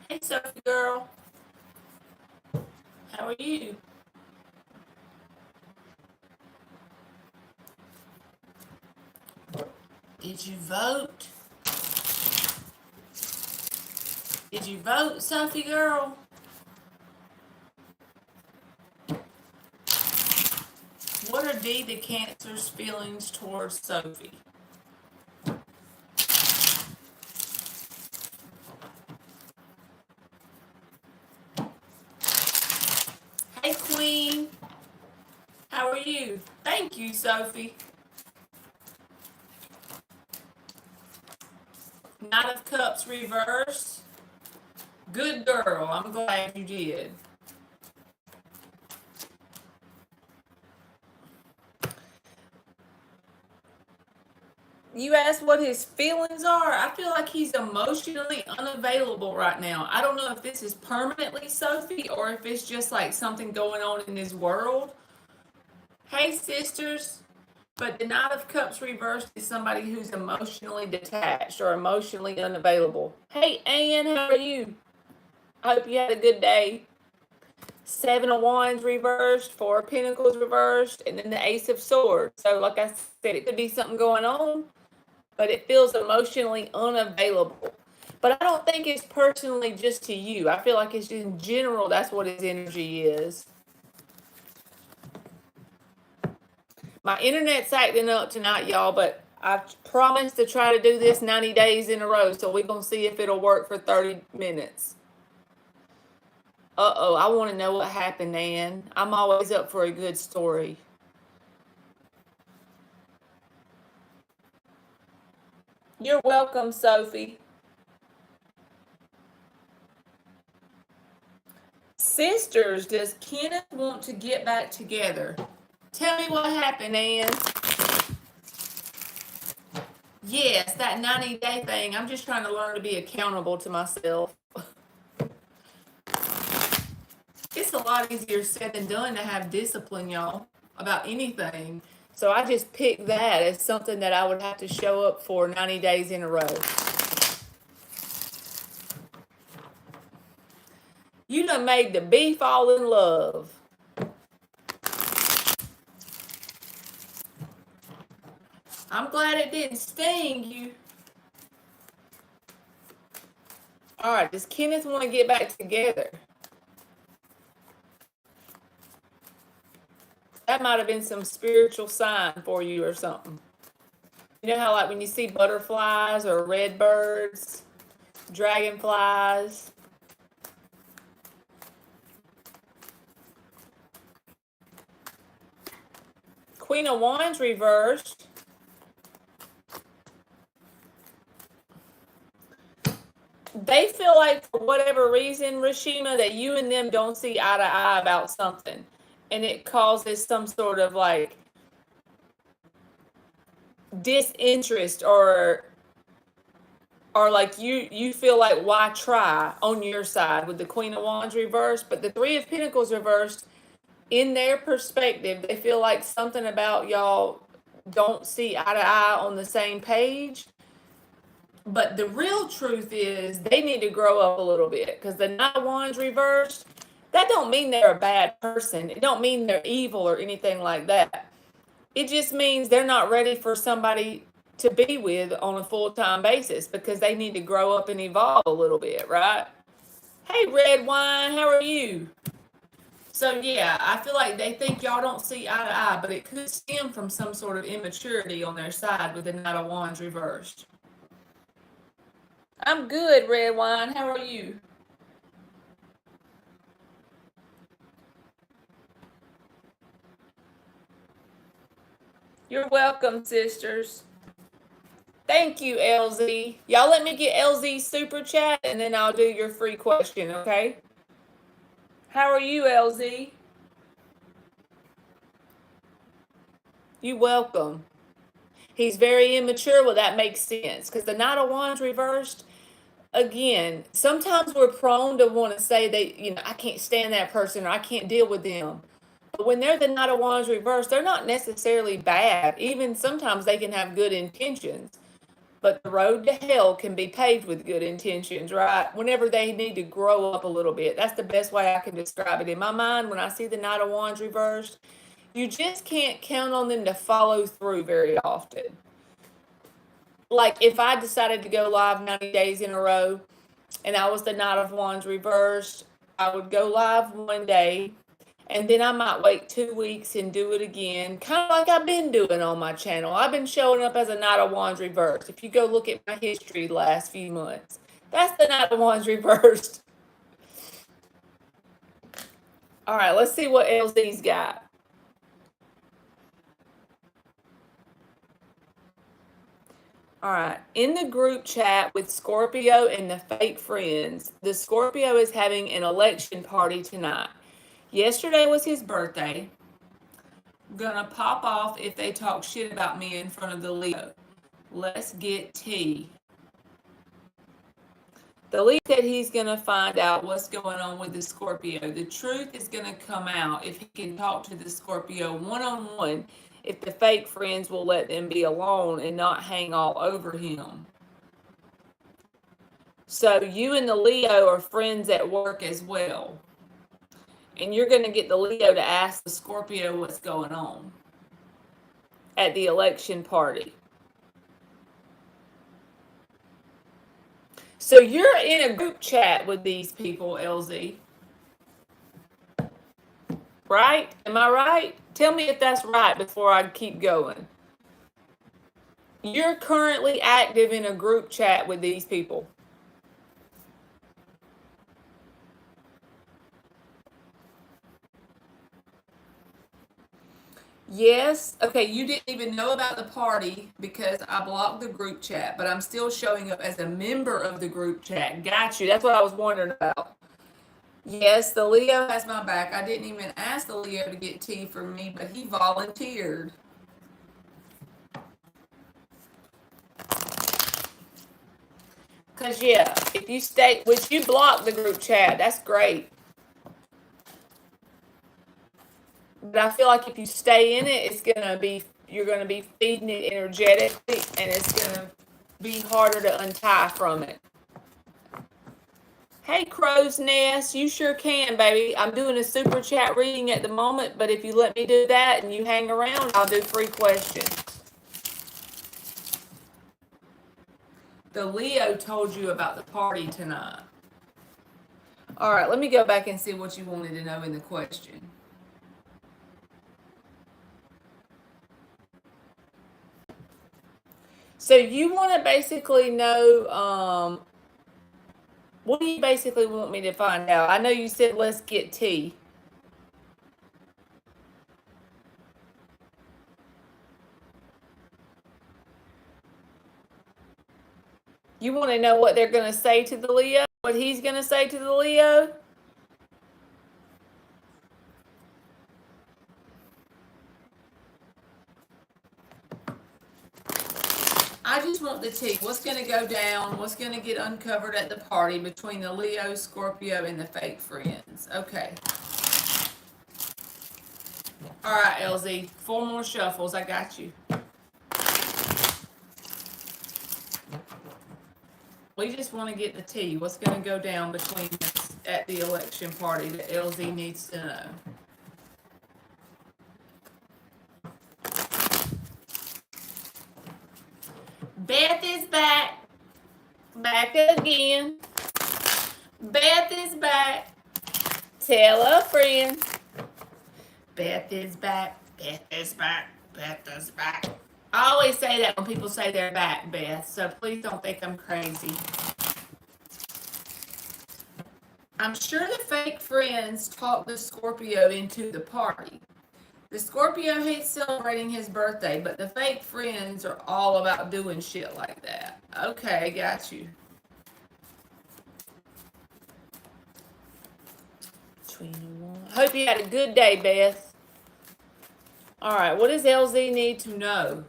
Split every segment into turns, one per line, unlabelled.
Hey, Sophie girl. How are you? Did you vote? Did you vote, Sophie girl? What are D the Cancer's feelings towards Sophie? Hey, Queen. How are you? Thank you, Sophie. Knight of Cups reversed. Good girl. I'm glad you did. You asked what his feelings are. I feel like he's emotionally unavailable right now. I don't know if this is permanently Sophie or if it's just like something going on in his world. Hey, sisters. But the Knight of Cups reversed is somebody who's emotionally detached or emotionally unavailable. Hey, Ann, how are you? I hope you had a good day. Seven of Wands reversed, Four of Pentacles reversed, and then the Ace of Swords. So, like I said, it could be something going on, but it feels emotionally unavailable. But I don't think it's personally just to you. I feel like it's just in general, that's what his energy is. My internet's acting up tonight, y'all, but I promised to try to do this 90 days in a row, so we're going to see if it'll work for 30 minutes. Uh-oh, I want to know what happened, Ann. I'm always up for a good story. You're welcome, Sophie. Sisters, does Kenneth want to get back together? Tell me what happened, Ann. Yes, that 90-day thing. I'm just trying to learn to be accountable to myself. It's a lot easier said than done to have discipline, y'all, about anything. So I just picked that as something that I would have to show up for 90 days in a row. You done made the bee fall in love. I'm glad it didn't sting you. All right, does Kenneth want to get back together? That might have been some spiritual sign for you or something. You know how like when you see butterflies or red birds, dragonflies. Queen of Wands reversed. They feel like for whatever reason, Rashima, that you and them don't see eye to eye about something. And it causes some sort of like disinterest or like you feel like why try on your side with the Queen of Wands reversed, but the Three of Pentacles reversed, in their perspective, they feel like something about y'all don't see eye to eye on the same page. But the real truth is they need to grow up a little bit because the Knight of Wands reversed, that don't mean they're a bad person. It don't mean they're evil or anything like that. It just means they're not ready for somebody to be with on a full-time basis because they need to grow up and evolve a little bit, right? Hey, Red Wine, how are you? So yeah, I feel like they think y'all don't see eye to eye, but it could stem from some sort of immaturity on their side with the Knight of Wands reversed. I'm good, Red Wine. How are you? You're welcome, sisters. Thank you, LZ. Y'all let me get LZ super chat and then I'll do your free question, okay? How are you, LZ? You welcome. He's very immature. Well, that makes sense because the Knight of Wands reversed, again, sometimes we're prone to want to say that, I can't stand that person or I can't deal with them. But when they're the Knight of Wands reversed, they're not necessarily bad. Even sometimes they can have good intentions. But the road to hell can be paved with good intentions, right? Whenever they need to grow up a little bit. That's the best way I can describe it. In my mind, when I see the Knight of Wands reversed, you just can't count on them to follow through very often. Like if I decided to go live 90 days in a row and I was the Knight of Wands reversed, I would go live one day and then I might wait 2 weeks and do it again, kind of like I've been doing on my channel. I've been showing up as a Knight of Wands reversed. If you go look at my history the last few months, that's the Knight of Wands reversed. All right, let's see what LZ's got. All right, in the group chat with Scorpio and the fake friends, the Scorpio is having an election party tonight. Yesterday was his birthday. Gonna pop off if they talk shit about me in front of the Leo. Let's get tea. The Leo said he's gonna find out what's going on with the Scorpio. The truth is gonna come out if he can talk to the Scorpio one-on-one, if the fake friends will let them be alone and not hang all over him. So you and the Leo are friends at work as well. And you're going to get the Leo to ask the Scorpio what's going on at the election party. So you're in a group chat with these people, LZ. Right? Am I right? Tell me if that's right before I keep going. You're currently active in a group chat with these people. Yes. Okay, you didn't even know about the party because I blocked the group chat, but I'm still showing up as a member of the group chat. Got you. That's what I was wondering about. Yes, the Leo has my back. I didn't even ask the Leo to get tea for me, but he volunteered. Because, yeah, if you stay, which you blocked the group chat, that's great. But I feel like if you stay in it, you're going to be feeding it energetically, and it's going to be harder to untie from it. Hey, Crow's Nest, you sure can, baby. I'm doing a super chat reading at the moment, but if you let me do that and you hang around, I'll do free questions. The Leo told you about the party tonight. All right, let me go back and see what you wanted to know in the question. So you want to basically know, what do you basically want me to find out? I know you said let's get tea. You want to know what they're going to say to the Leo? What he's going to say to the Leo? I just want the tea. What's going to go down? What's going to get uncovered at the party between the Leo, Scorpio, and the fake friends? Okay. All right, LZ. 4 more shuffles. I got you. We just want to get the tea. What's going to go down between us at the election party that LZ needs to know? Beth is back. Back again. Beth is back. Tell a friend. Beth is back. Beth is back. Beth is back. I always say that when people say they're back, Beth, so please don't think I'm crazy. I'm sure the fake friends talked the Scorpio into the party. The Scorpio hates celebrating his birthday, but the fake friends are all about doing shit like that. Okay, got you. Hope you had a good day, Beth. All right, what does LZ need to know?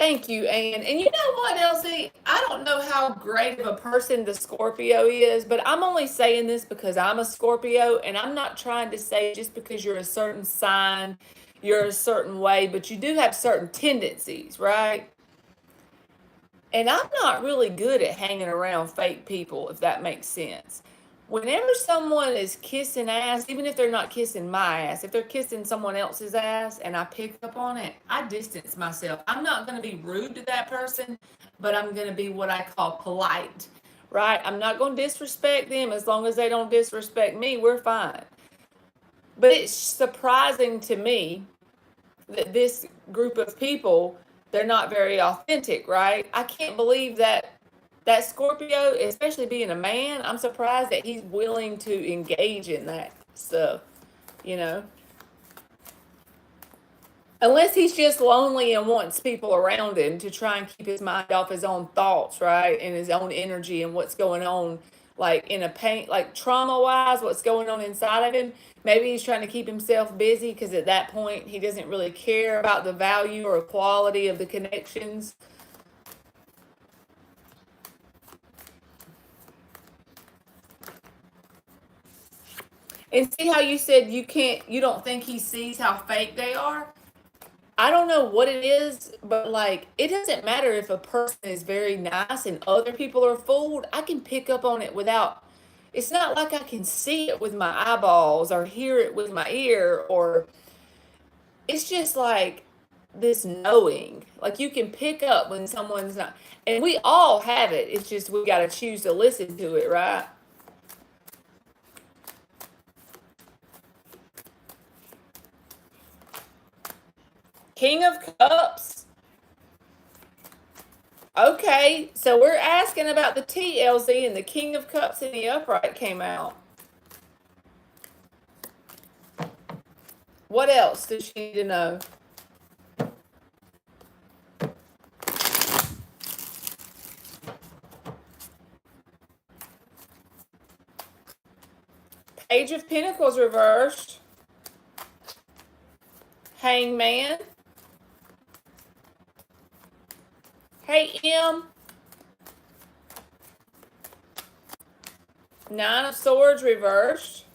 Thank you, Anne. And you know what, Elsie? I don't know how great of a person the Scorpio is, but I'm only saying this because I'm a Scorpio, and I'm not trying to say just because you're a certain sign, you're a certain way, but you do have certain tendencies, right? And I'm not really good at hanging around fake people, if that makes sense. Whenever someone is kissing ass, even if they're not kissing my ass, if they're kissing someone else's ass and I pick up on it, I distance myself. I'm not going to be rude to that person, but I'm going to be what I call polite, right? I'm not going to disrespect them. As long as they don't disrespect me, we're fine. But it's surprising to me that this group of people, they're not very authentic, right? I can't believe that Scorpio, especially being a man, I'm surprised that he's willing to engage in that stuff, you know? Unless he's just lonely and wants people around him to try and keep his mind off his own thoughts, right? And his own energy and what's going on, like in a pain, like trauma wise, what's going on inside of him. Maybe he's trying to keep himself busy because at that point he doesn't really care about the value or quality of the connections. And see how you said you don't think he sees how fake they are? I don't know what it is, but like it doesn't matter if a person is very nice and other people are fooled. I can pick up on it without, it's not like I can see it with my eyeballs or hear it with my ear, or it's just like this knowing. Like you can pick up when someone's not, and we all have it. It's just we got to choose to listen to it, right? King of Cups. Okay, so we're asking about the TLZ, and the King of Cups in the upright came out. What else does she need to know? Page of Pentacles reversed. Hangman. Hey, M. Nine of Swords reversed.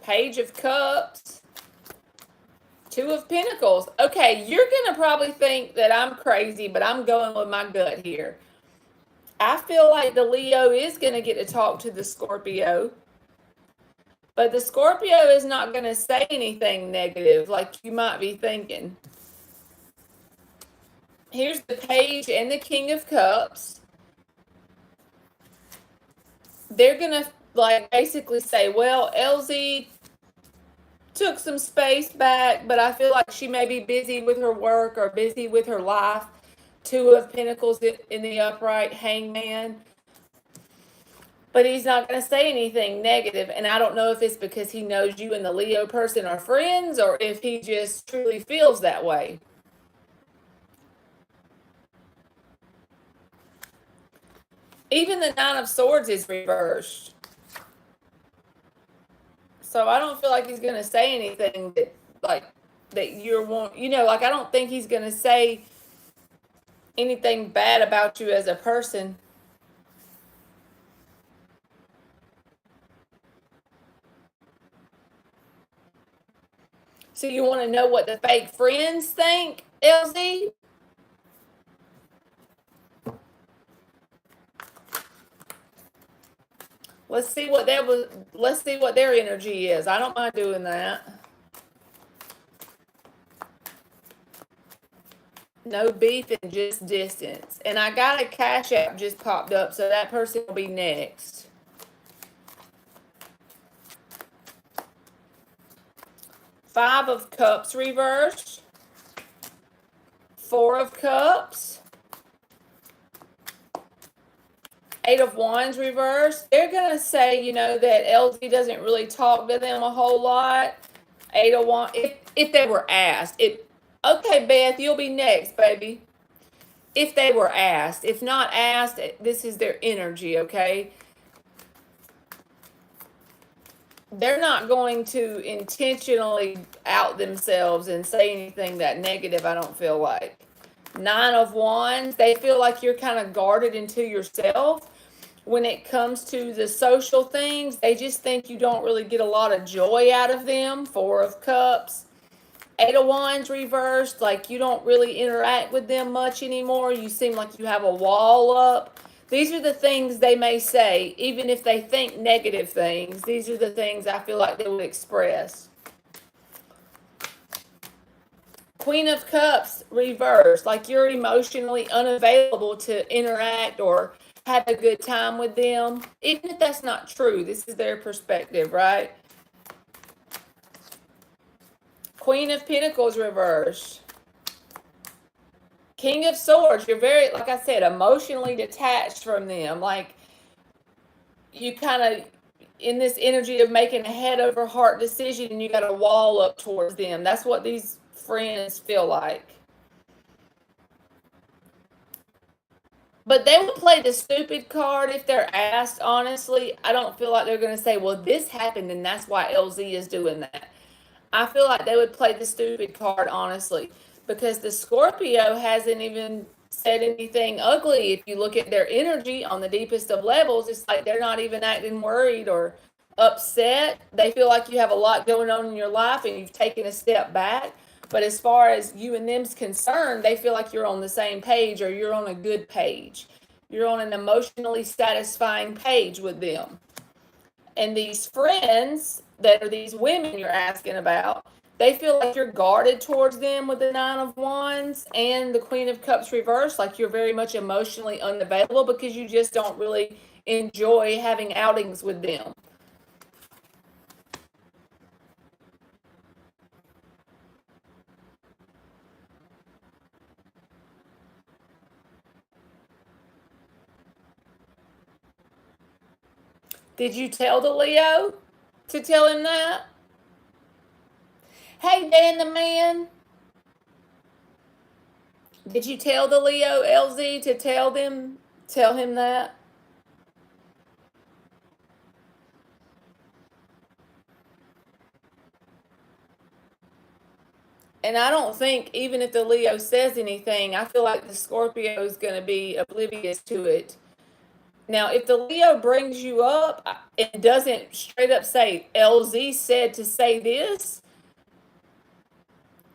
Page of Cups. Two of Pentacles. Okay, you're going to probably think that I'm crazy, but I'm going with my gut here. I feel like the Leo is going to get to talk to the Scorpio. But the Scorpio is not going to say anything negative like you might be thinking. Here's the Page and the King of Cups. They're going to like basically say, well, LZ took some space back, but I feel like she may be busy with her work or busy with her life. Two of Pentacles in the upright, Hangman. But he's not going to say anything negative. And I don't know if it's because he knows you and the Leo person are friends or if he just truly feels that way. Even the Nine of Swords is reversed. So I don't feel like he's going to say anything that, like, that like, I don't think he's going to say anything bad about you as a person. So you want to know what the fake friends think, LZ? Let's see what their energy is. I don't mind doing that. No beef and just distance. And I got a Cash App just popped up, so that person will be next. Five of Cups reversed. Four of Cups. Eight of Wands reversed. They're going to say, that LZ doesn't really talk to them a whole lot. Eight of Wands, if they were asked. Okay, Beth, you'll be next, baby. If they were asked. If not asked, this is their energy, okay? they're not going to intentionally out themselves and say anything that negative, I don't feel like. Nine of Wands, they feel like you're kind of guarded into yourself. When it comes to the social things, they just think you don't really get a lot of joy out of them. Four of Cups. Eight of Wands reversed, like you don't really interact with them much anymore. You seem like you have a wall up. These are the things they may say, even if they think negative things. These are the things I feel like they would express. Queen of Cups reversed, like you're emotionally unavailable to interact or have a good time with them. Even if that's not true, this is their perspective, right? Queen of Pentacles reversed. King of Swords, you're very, like I said, emotionally detached from them. Like you kind of in this energy of making a head over heart decision and you got a wall up towards them. That's what these friends feel like. But they will play the stupid card if they're asked, honestly. I don't feel like they're going to say, well, this happened and that's why LZ is doing that. I feel like they would play the stupid card, honestly, because the Scorpio hasn't even said anything ugly. If you look at their energy on the deepest of levels, it's like they're not even acting worried or upset. They feel like you have a lot going on in your life and you've taken a step back. But as far as you and them's concerned, they feel like you're on the same page or you're on a good page. You're on an emotionally satisfying page with them. And these friends that are these women you're asking about, they feel like you're guarded towards them with the Nine of Wands and the Queen of Cups reversed, like you're very much emotionally unavailable because you just don't really enjoy having outings with them. Did you tell the Leo to tell him that? Hey, Dan the man. Did you tell the Leo LZ to tell him that? And I don't think even if the Leo says anything, I feel like the Scorpio is going to be oblivious to it. Now, if the Leo brings you up and doesn't straight up say, LZ said to say this,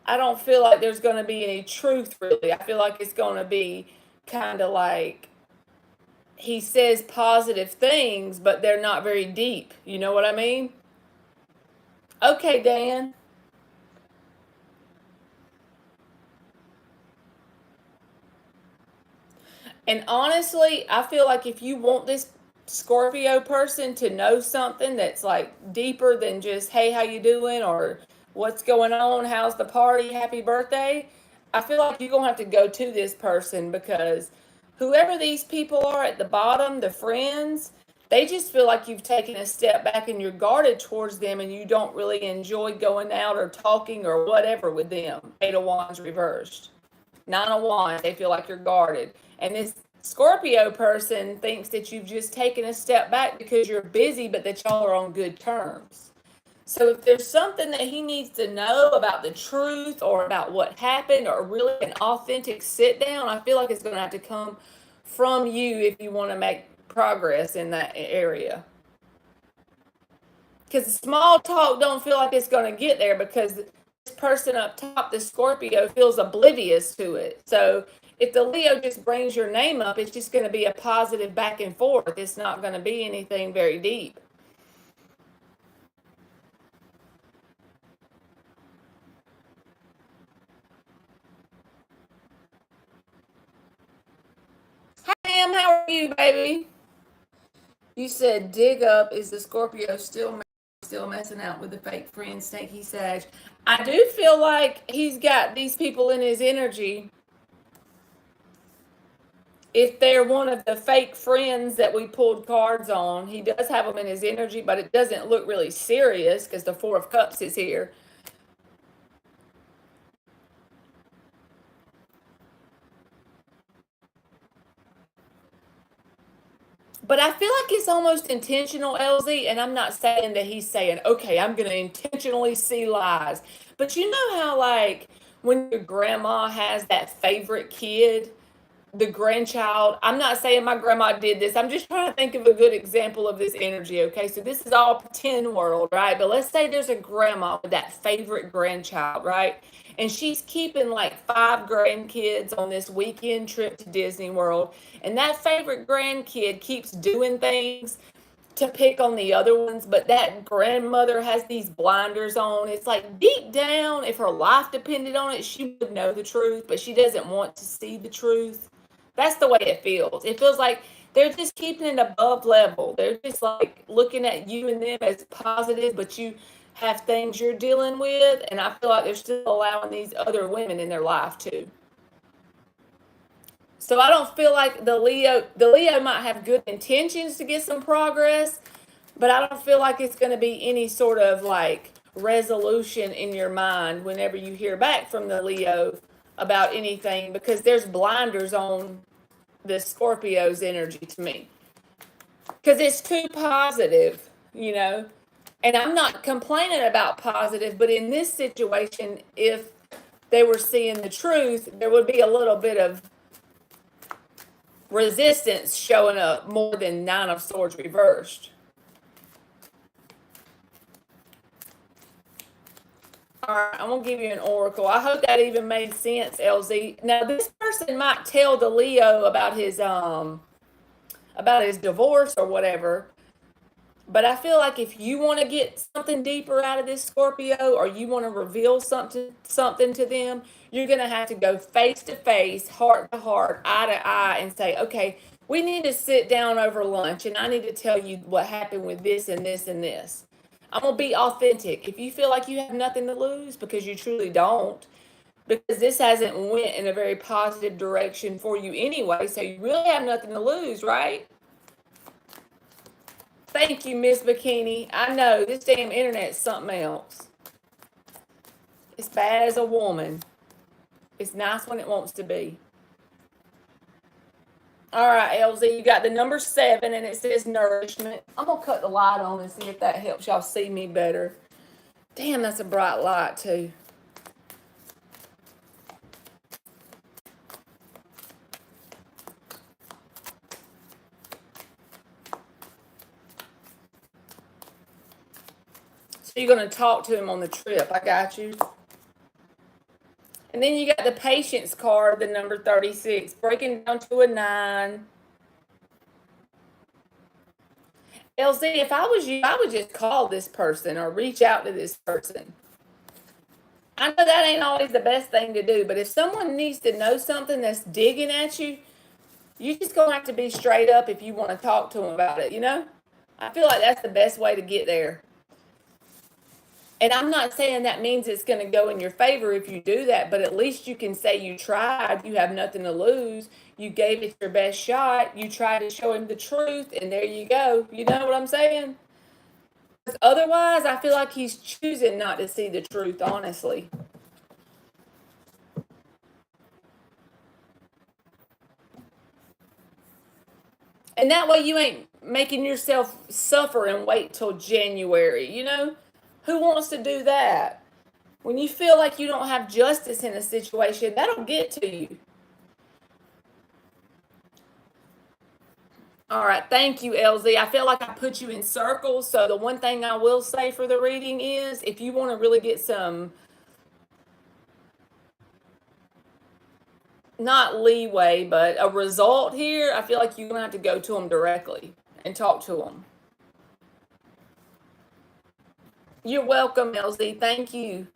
I don't feel like there's going to be any truth, really. I feel like it's going to be kind of like he says positive things, but they're not very deep. You know what I mean? Okay, Dan. And honestly, I feel like if you want this Scorpio person to know something that's like deeper than just, hey, how you doing? Or what's going on? How's the party? Happy birthday. I feel like you're going to have to go to this person because whoever these people are at the bottom, the friends, they just feel like you've taken a step back and you're guarded towards them and you don't really enjoy going out or talking or whatever with them. Eight of Wands reversed. Nine of Wands, they feel like you're guarded. And this Scorpio person thinks that you've just taken a step back because you're busy, but that y'all are on good terms. So if there's something that he needs to know about the truth or about what happened or really an authentic sit down, I feel like it's going to have to come from you if you want to make progress in that area. Because small talk don't feel like it's going to get there because this person up top, the Scorpio, feels oblivious to it. So if the Leo just brings your name up, it's just going to be a positive back and forth. It's not going to be anything very deep. Hi, Sam. How are you, baby? You said dig up. Is the Scorpio still messing out with the fake friend, Snaky Sag? I do feel like he's got these people in his energy. If they're one of the fake friends that we pulled cards on, he does have them in his energy, but it doesn't look really serious because the Four of Cups is here. But I feel like it's almost intentional, LZ, and I'm not saying that he's saying, okay, I'm going to intentionally see lies. But you know how, like, when your grandma has that favorite kid, the grandchild, I'm not saying my grandma did this. I'm just trying to think of a good example of this energy, okay? So this is all pretend world, right? But let's say there's a grandma with that favorite grandchild, right? And she's keeping like 5 grandkids on this weekend trip to Disney World. And that favorite grandkid keeps doing things to pick on the other ones, but that grandmother has these blinders on. It's like deep down, if her life depended on it, she would know the truth, but she doesn't want to see the truth. That's the way it feels. It feels like they're just keeping it above level. They're just like looking at you and them as positive, but you have things you're dealing with, and I feel like they're still allowing these other women in their life too. So I don't feel like the Leo might have good intentions to get some progress, but I don't feel like it's going to be any sort of like resolution in your mind whenever you hear back from the Leo about anything, because there's blinders on the Scorpio's energy to me. Because it's too positive, you know. And I'm not complaining about positive, but in this situation, if they were seeing the truth, there would be a little bit of resistance showing up more than Nine of Swords reversed. All right, I'm gonna give you an oracle. I hope that even made sense, LZ. Now, this person might tell the Leo about his divorce or whatever, but I feel like if you want to get something deeper out of this Scorpio, or you want to reveal something to them, you're gonna have to go face to face, heart to heart, eye to eye, and say, okay, we need to sit down over lunch, and I need to tell you what happened with this and this and this. I'm gonna be authentic. If you feel like you have nothing to lose, because you truly don't, because this hasn't went in a very positive direction for you anyway, so you really have nothing to lose, right? Thank you, Miss Bikini. I know this damn internet's something else. It's bad as a woman. It's nice when it wants to be. All right, LZ, you got the number 7, and it says nourishment. I'm gonna cut the light on and see if that helps y'all see me better. Damn, that's a bright light too. So you're going to talk to him on the trip. I got you. And then you got the patience card, the number 36, breaking down to a 9. LZ, if I was you, I would just call this person or reach out to this person. I know that ain't always the best thing to do, but if someone needs to know something that's digging at you, you just going to have to be straight up if you want to talk to them about it, you know? I feel like that's the best way to get there. And I'm not saying that means it's going to go in your favor if you do that, but at least you can say you tried. You have nothing to lose. You gave it your best shot. You tried to show him the truth, and there you go. You know what I'm saying? Otherwise, I feel like he's choosing not to see the truth, honestly. And that way you ain't making yourself suffer and wait till January, you know? Who wants to do that? When you feel like you don't have justice in a situation, that'll get to you. All right, thank you, LZ. I feel like I put you in circles. So the one thing I will say for the reading is, if you want to really get some, not leeway, but a result here, I feel like you're going to have to go to them directly and talk to them. You're welcome, LZ. Thank you.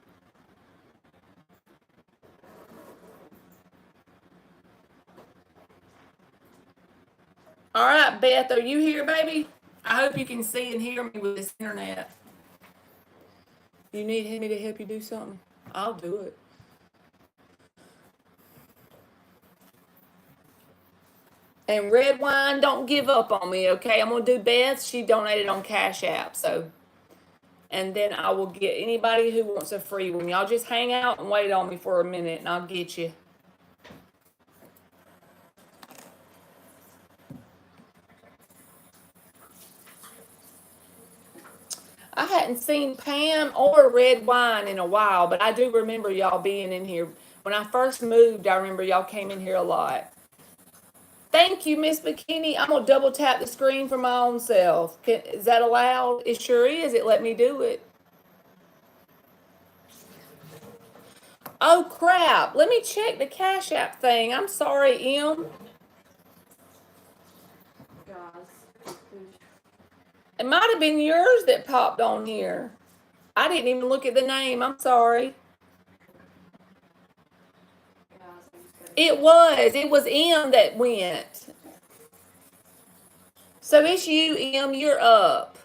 All right, Beth, are you here, baby? I hope you can see and hear me with this internet. You need me to help you do something? I'll do it. And red wine, don't give up on me, okay? I'm going to do Beth. She donated on Cash App, so. And then I will get anybody who wants a free one. Y'all just hang out and wait on me for a minute, and I'll get you. I hadn't seen Pam or Red Wine in a while, but I do remember y'all being in here. When I first moved, I remember y'all came in here a lot. Thank you, Miss McKinney. I'm gonna double tap the screen for my own self. Is that allowed? It sure is. It let me do it. Oh crap! Let me check the Cash App thing. I'm sorry, M. It might have been yours that popped on here. I didn't even look at the name. I'm sorry. It was. It was M that went. So it's you, M. You're up.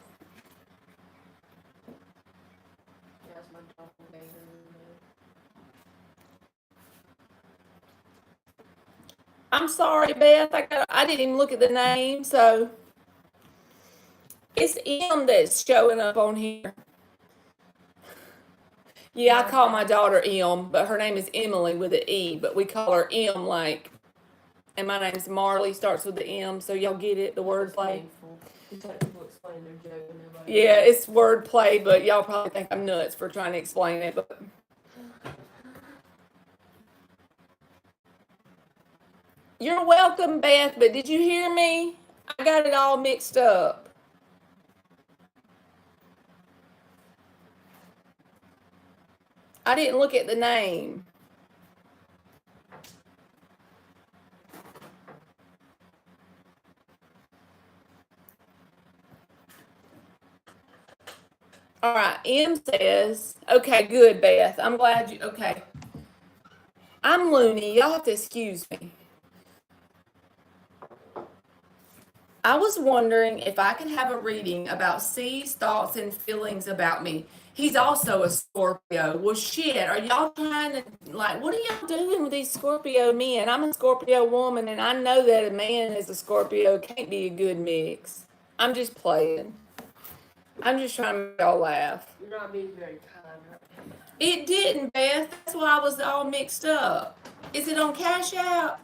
I'm sorry, Beth. I didn't even look at the name, so it's M that's showing up on here. Yeah, I call my daughter M, but her name is Emily with an E, but we call her M like, and my name's Marley, starts with the M, so y'all get it, the wordplay. Yeah, it's wordplay, but y'all probably think I'm nuts for trying to explain it, but. You're welcome, Beth, but did you hear me? I got it all mixed up. I didn't look at the name. All right, M says, okay, good, Beth. I'm glad you, okay. I'm loony. Y'all have to excuse me. I was wondering if I could have a reading about C's thoughts and feelings about me. He's also a Scorpio. Well, shit, are y'all trying to, like, what are y'all doing with these Scorpio men? I'm a Scorpio woman, and I know that a man as a Scorpio can't be a good mix. I'm just playing. I'm just trying to make y'all laugh.
You're not being very kind right now.
It didn't, Beth. That's why I was all mixed up. Is it on Cash App?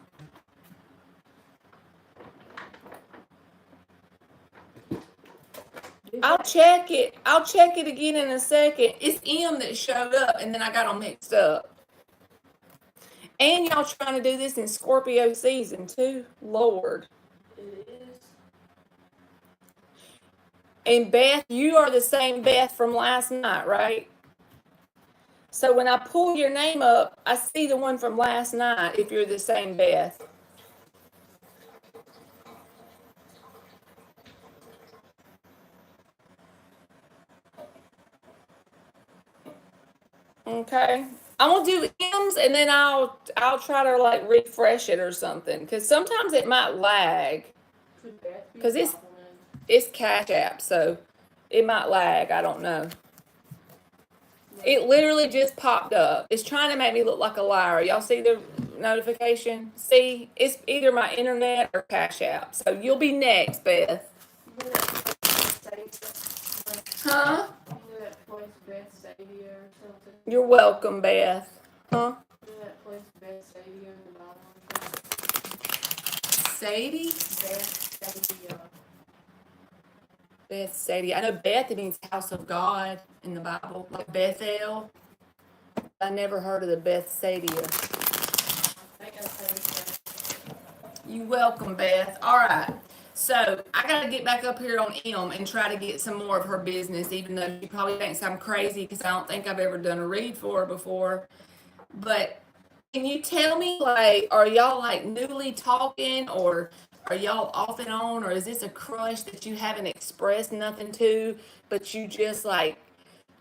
I'll check it. I'll check it again in a second. It's M that showed up, and then I got them mixed up. And y'all trying to do this in Scorpio season too? Lord.
It is.
And Beth, you are the same Beth from last night, right? So when I pull your name up, I see the one from last night if you're the same Beth. Okay. I'm gonna do M's and then I'll try to like refresh it or something because sometimes it might lag because it's Cash App, so it might lag. I don't know. It literally just popped up. It's trying to make me look like a liar. Y'all see the notification? See, it's either my internet or Cash App. So you'll be next, Beth. Huh? You're welcome, Beth. Huh? Sadie? Beth Sadie. I know Beth, it means house of God in the Bible, like Bethel. I never heard of the Beth Sadie. You welcome, Beth. All right. So I got to get back up here on M and try to get some more of her business, even though she probably thinks I'm crazy because I don't think I've ever done a read for her before. But can you tell me, like, are y'all like newly talking, or are y'all off and on, or is this a crush that you haven't expressed nothing to, but you just like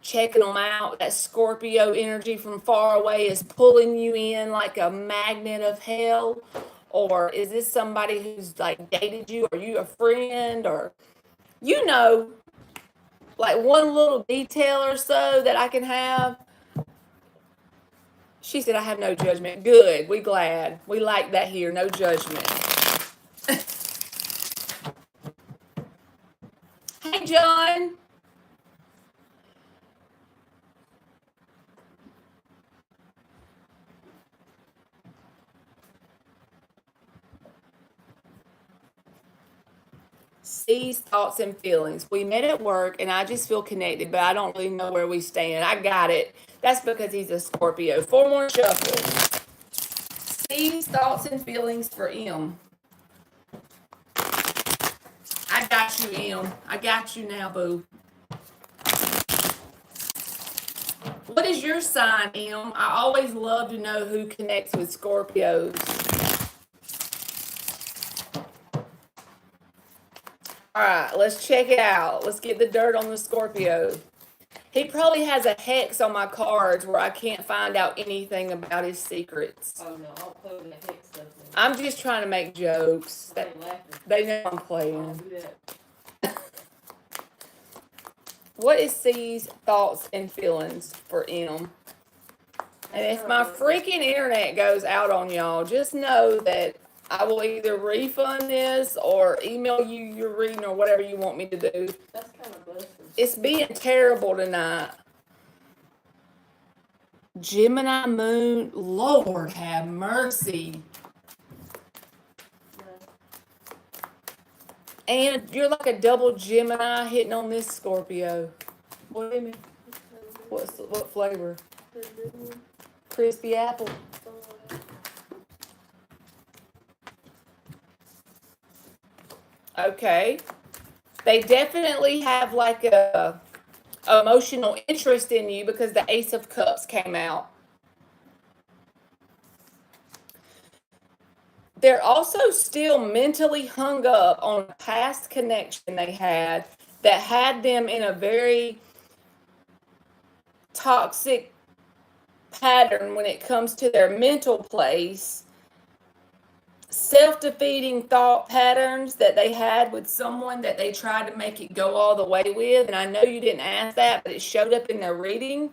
checking them out? That Scorpio energy from far away is pulling you in like a magnet of hell? Or is this somebody who's like dated you? Are you a friend? Or, you know, like one little detail or so that I can have? She said, I have no judgment. Good. We glad. We like that here. No judgment. Hey, John. C's thoughts and feelings. We met at work and I just feel connected, but I don't really know where we stand. I got it. That's because he's a Scorpio. 4 more shuffles. C's thoughts and feelings for M. I got you, M. I got you now, boo. What is your sign, M? I always love to know who connects with Scorpios. All right, let's check it out. Let's get the dirt on the Scorpio. He probably has a hex on my cards where I can't find out anything about his secrets.
Oh no, I'll put the hex stuff in.
I'm just trying to make jokes.
They laughing.
They know I'm
I'll
playing.
do that.
What is C's thoughts and feelings for M? And if my freaking internet goes out on y'all, just know that I will either refund this or email you your reading or whatever you want me to do.
That's kind of busted.
It's being terrible tonight. Gemini moon, Lord have mercy.
No.
And you're like a double Gemini hitting on this Scorpio. What do you mean? What flavor? Crispy apple. Okay. They definitely have like a emotional interest in you because the Ace of Cups came out. They're also still mentally hung up on a past connection they had that had them in a very toxic pattern when it comes to their mental place. Self-defeating thought patterns that they had with someone that they tried to make it go all the way with. And I know you didn't ask that, but it showed up in their reading.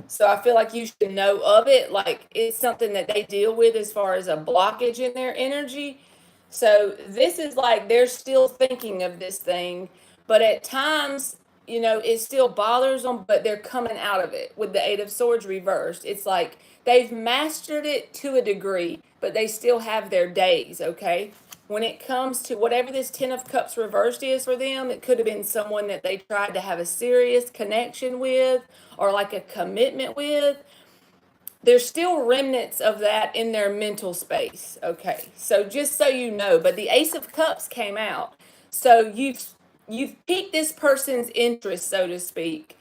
So I feel like you should know of it. Like it's something that they deal with as far as a blockage in their energy. So this is like they're still thinking of this thing, but at times, you know, it still bothers them, but they're coming out of it with the Eight of Swords reversed. It's like they've mastered it to a degree, but they still have their days, okay? When it comes to whatever this Ten of Cups reversed is for them, it could have been someone that they tried to have a serious connection with or like a commitment with. There's still remnants of that in their mental space, okay? So just so you know, but the Ace of Cups came out. So you've piqued this person's interest, so to speak.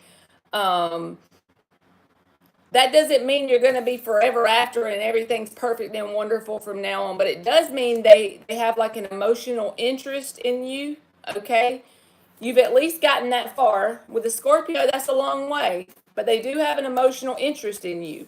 That doesn't mean you're going to be forever after and everything's perfect and wonderful from now on, but it does mean they have like an emotional interest in you, okay? You've at least gotten that far. With a Scorpio, that's a long way, but they do have an emotional interest in you.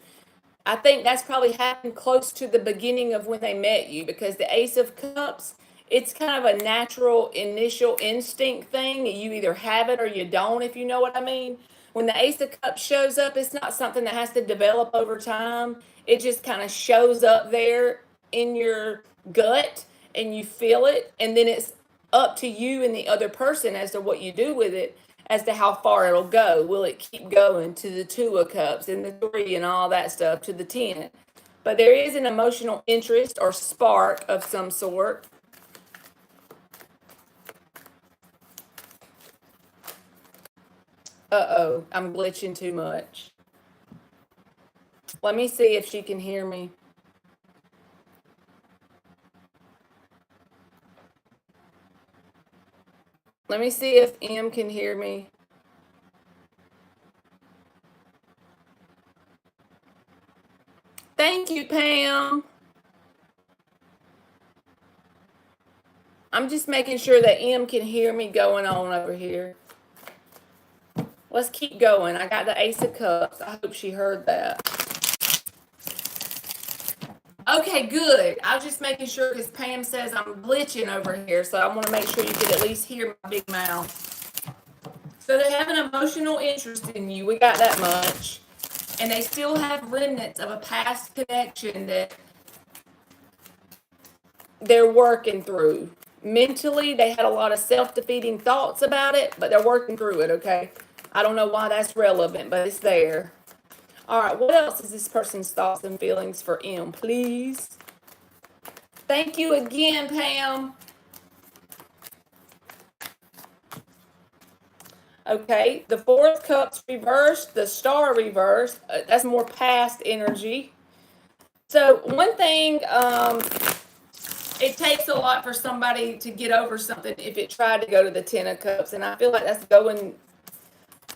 I think that's probably happened close to the beginning of when they met you because the Ace of Cups, it's kind of a natural initial instinct thing. You either have it or you don't, if you know what I mean. When the Ace of Cups shows up, it's not something that has to develop over time. It just kind of shows up there in your gut and you feel it. And then it's up to you and the other person as to what you do with it, as to how far it'll go. Will it keep going to the Two of Cups and the Three and all that stuff to the 10? But there is an emotional interest or spark of some sort. Uh-oh, I'm glitching too much. Let me see if she can hear me. Let me see if M can hear me. Thank you, Pam. I'm just making sure that M can hear me going on over here. Let's keep going. I got the Ace of Cups. I hope she heard that. Okay, good. I was just making sure because Pam says I'm glitching over here, so I want to make sure you could at least hear my big mouth. So they have an emotional interest in you. We got that much. And they still have remnants of a past connection that they're working through. Mentally, they had a lot of self-defeating thoughts about it, but they're working through it, okay? I don't know why that's relevant, but it's there. All right, what else is this person's thoughts and feelings for M, please? Thank you again, Pam. Okay, the Four of Cups reversed, the Star reversed. That's more past energy. So one thing, it takes a lot for somebody to get over something if it tried to go to the Ten of Cups, and I feel like that's going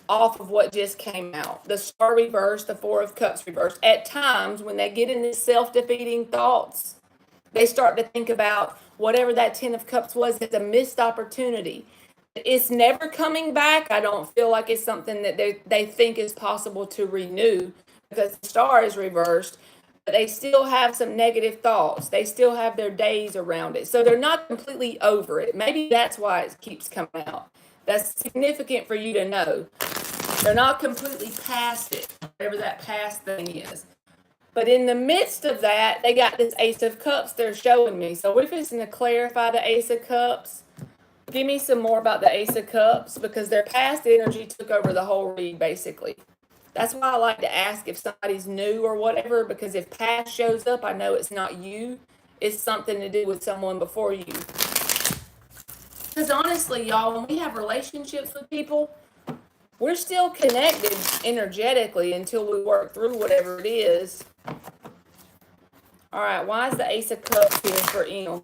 off of what just came out. The Star reversed, the Four of Cups reversed. At times, when they get in these self-defeating thoughts, they start to think about whatever that Ten of Cups was as a missed opportunity. It's never coming back. I don't feel like it's something that they think is possible to renew because the Star is reversed, but they still have some negative thoughts. They still have their days around it. So they're not completely over it. Maybe that's why it keeps coming out. That's significant for you to know. They're not completely past it, whatever that past thing is. But in the midst of that, they got this Ace of Cups they're showing me. So we're just going to clarify the Ace of Cups. Give me some more about the Ace of Cups because their past energy took over the whole read, basically. That's why I like to ask if somebody's new or whatever, because if past shows up, I know it's not you. It's something to do with someone before you. Because honestly, y'all, when we have relationships with people, we're still connected energetically until we work through whatever it is. All right, why is the Ace of Cups here for M?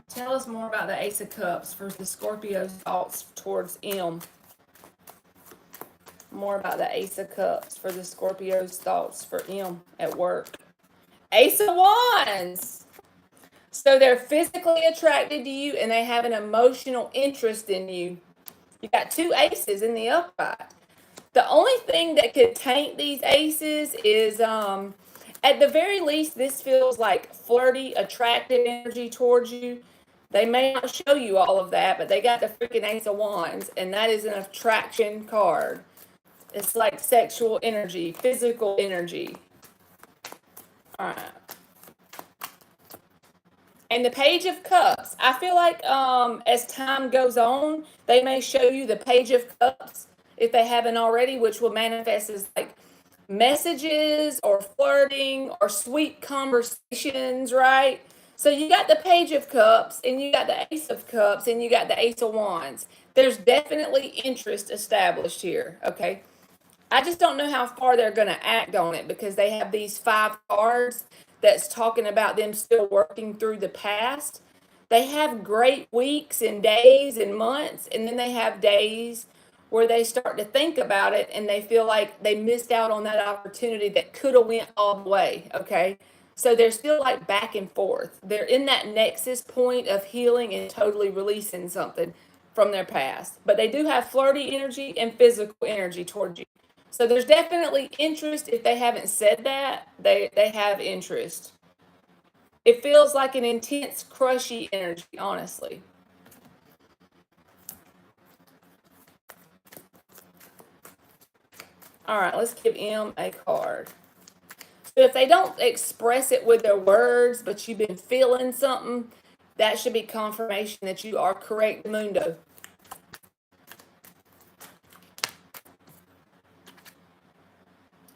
Tell us more about the Ace of Cups for the Scorpio's thoughts towards M. More about the Ace of Cups for the Scorpio's thoughts for M at work. Ace of Wands. So they're physically attracted to you and they have an emotional interest in you. You got two aces in the upright. The only thing that could taint these aces is, at the very least, this feels like flirty, attractive energy towards you. They may not show you all of that, but they got the freaking Ace of Wands, and that is an attraction card. It's like sexual energy, physical energy. All right. And the Page of Cups. I feel like as time goes on, they may show you the Page of Cups if they haven't already, which will manifest as like messages or flirting or sweet conversations, right? So you got the Page of Cups and you got the Ace of Cups and you got the Ace of Wands. There's definitely interest established here, okay? I just don't know how far they're going to act on it because they have these 5 cards that's talking about them still working through the past. They have great weeks and days and months, and then they have days where they start to think about it and they feel like they missed out on that opportunity that could have went all the way, okay? So they're still like back and forth. They're in that nexus point of healing and totally releasing something from their past. But they do have flirty energy and physical energy towards you. So there's definitely interest. If they haven't said that, they have interest. It feels like an intense, crushy energy, honestly. All right, let's give M a card. So if they don't express it with their words, but you've been feeling something, that should be confirmation that you are correct, Mundo.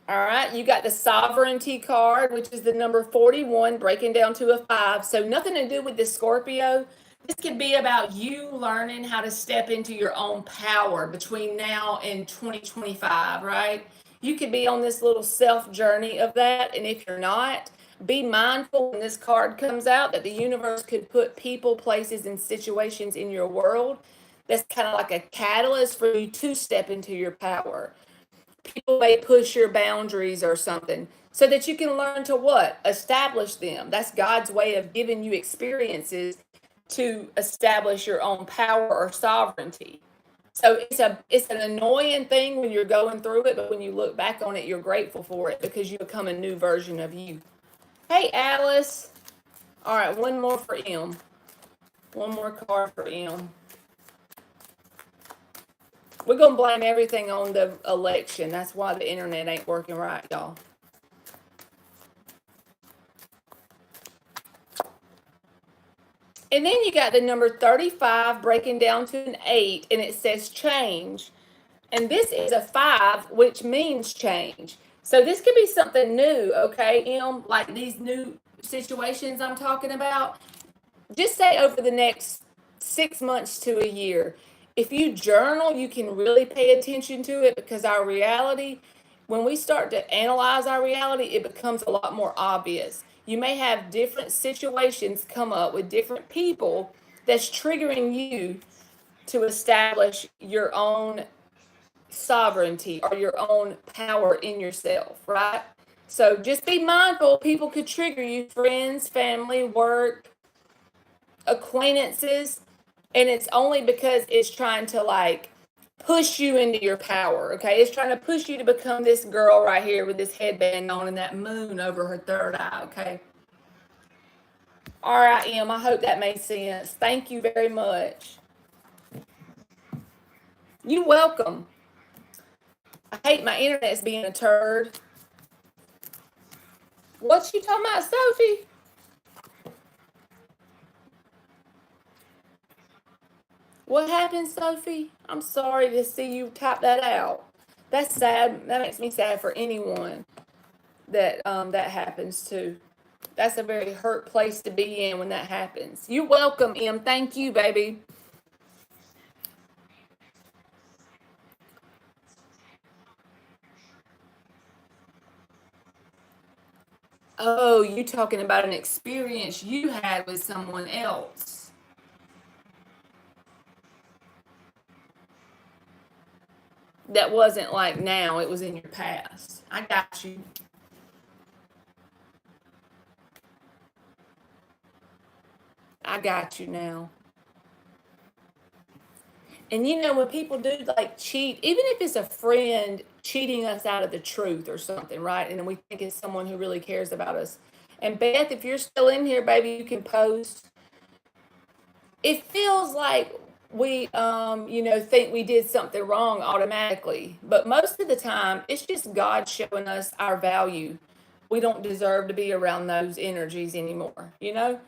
All right, you got the Sovereignty card, which is the number 41, breaking down to a 5. So nothing to do with the Scorpio. This could be about you learning how to step into your own power between now and 2025, right? You could be on this little self journey of that. And if you're not, be mindful when this card comes out that the universe could put people, places, and situations in your world that's kind of like a catalyst for you to step into your power. People may push your boundaries or something so that you can learn to what? Establish them. That's God's way of giving you experiences to establish your own power or sovereignty. So it's an annoying thing when you're going through it, but when you look back on it, you're grateful for it because you become a new version of you. Hey, Alice. All right, one more for M. One more card for M. We're going to blame everything on the election. That's why the internet ain't working right, y'all. And then you got the number 35 breaking down to an 8, and it says change. And this is a 5, which means change. So this could be something new, okay, M? Like these new situations I'm talking about. Just say over the next 6 months to a year, If you journal, you can really pay attention to it, because our reality, when we start to analyze our reality, it becomes a lot more obvious. You may have different situations come up with different people that's triggering you to establish your own sovereignty or your own power in yourself, right? So just be mindful, people could trigger you, friends, family, work, acquaintances, and it's only because it's trying to like push you into your power, okay? It's trying to push you to become this girl right here with this headband on and that moon over her third eye, okay? All right, Em, I hope that made sense. Thank you very much. You're welcome. I hate my internet's being a turd. What you talking about, Sophie? What happened, Sophie? I'm sorry to see you type that out. That's sad. That makes me sad for anyone that happens to. That's a very hurt place to be in when that happens. You're welcome, Em. Thank you, baby. Oh, you talking about an experience you had with someone else. That wasn't like now, it was in your past. I got you. I got you now. And you know, when people do like cheat, even if it's a friend cheating us out of the truth or something, right? And we think it's someone who really cares about us. And Beth, if you're still in here, baby, you can post. It feels like we think we did something wrong automatically. But most of the time, it's just God showing us our value. We don't deserve to be around those energies anymore, you know?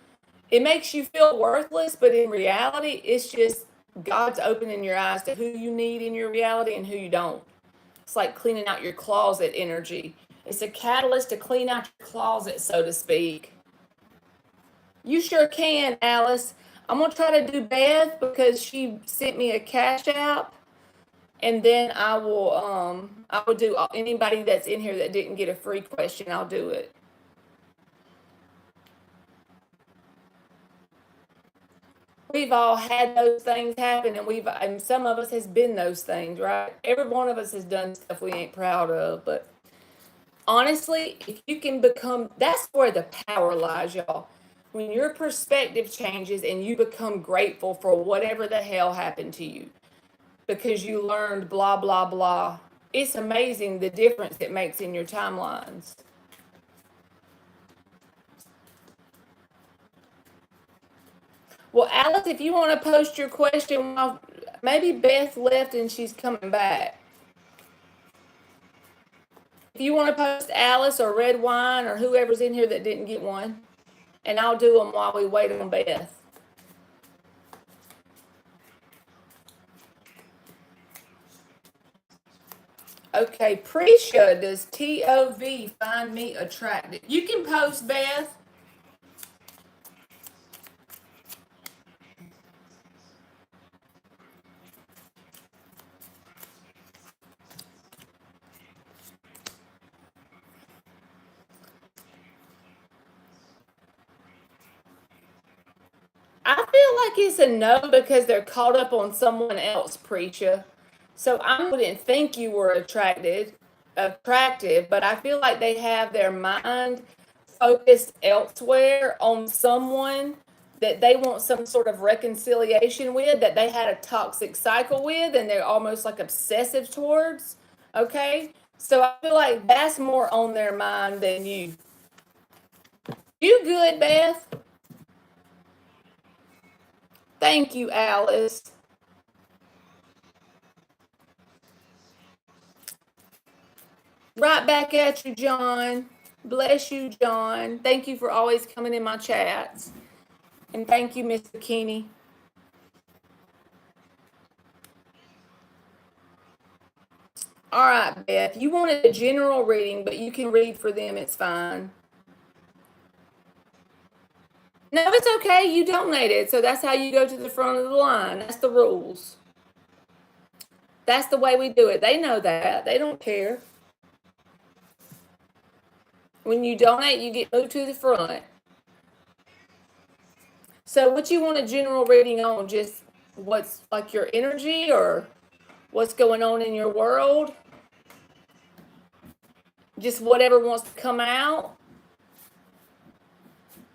It makes you feel worthless, but in reality, it's just God's opening your eyes to who you need in your reality and who you don't. It's like cleaning out your closet energy. It's a catalyst to clean out your closet, so to speak. You sure can, Alice. I'm gonna try to do Beth because she sent me a cash app, and then I will do anybody that's in here that didn't get a free question. I'll do it. We've all had those things happen, and some of us has been those things, right? Every one of us has done stuff we ain't proud of, but honestly, if you can become, that's where the power lies, y'all. When your perspective changes and you become grateful for whatever the hell happened to you because you learned blah, blah, blah, it's amazing the difference it makes in your timelines. Well, Alice, if you want to post your question, maybe Beth left and she's coming back. If you want to post Alice or Red Wine or whoever's in here that didn't get one, and I'll do them while we wait on Beth. Okay, Prisha, does TOV find me attractive? You can post, Beth. I feel like it's a no because they're caught up on someone else, Preacher. So I wouldn't think you were attractive, but I feel like they have their mind focused elsewhere on someone that they want some sort of reconciliation with, that they had a toxic cycle with, and they're almost like obsessive towards. Okay? So I feel like that's more on their mind than you. You good, Beth? Thank you, Alice. Right back at you, John. Bless you, John. Thank you for always coming in my chats. And thank you, Miss Bikini. All right, Beth. You wanted a general reading, but you can read for them. It's fine. No, it's okay. You donated, so that's how you go to the front of the line. That's the rules. That's the way we do it. They know that. They don't care. When you donate, you get moved to the front. So what you want a general reading on? Just what's like your energy or what's going on in your world? Just whatever wants to come out?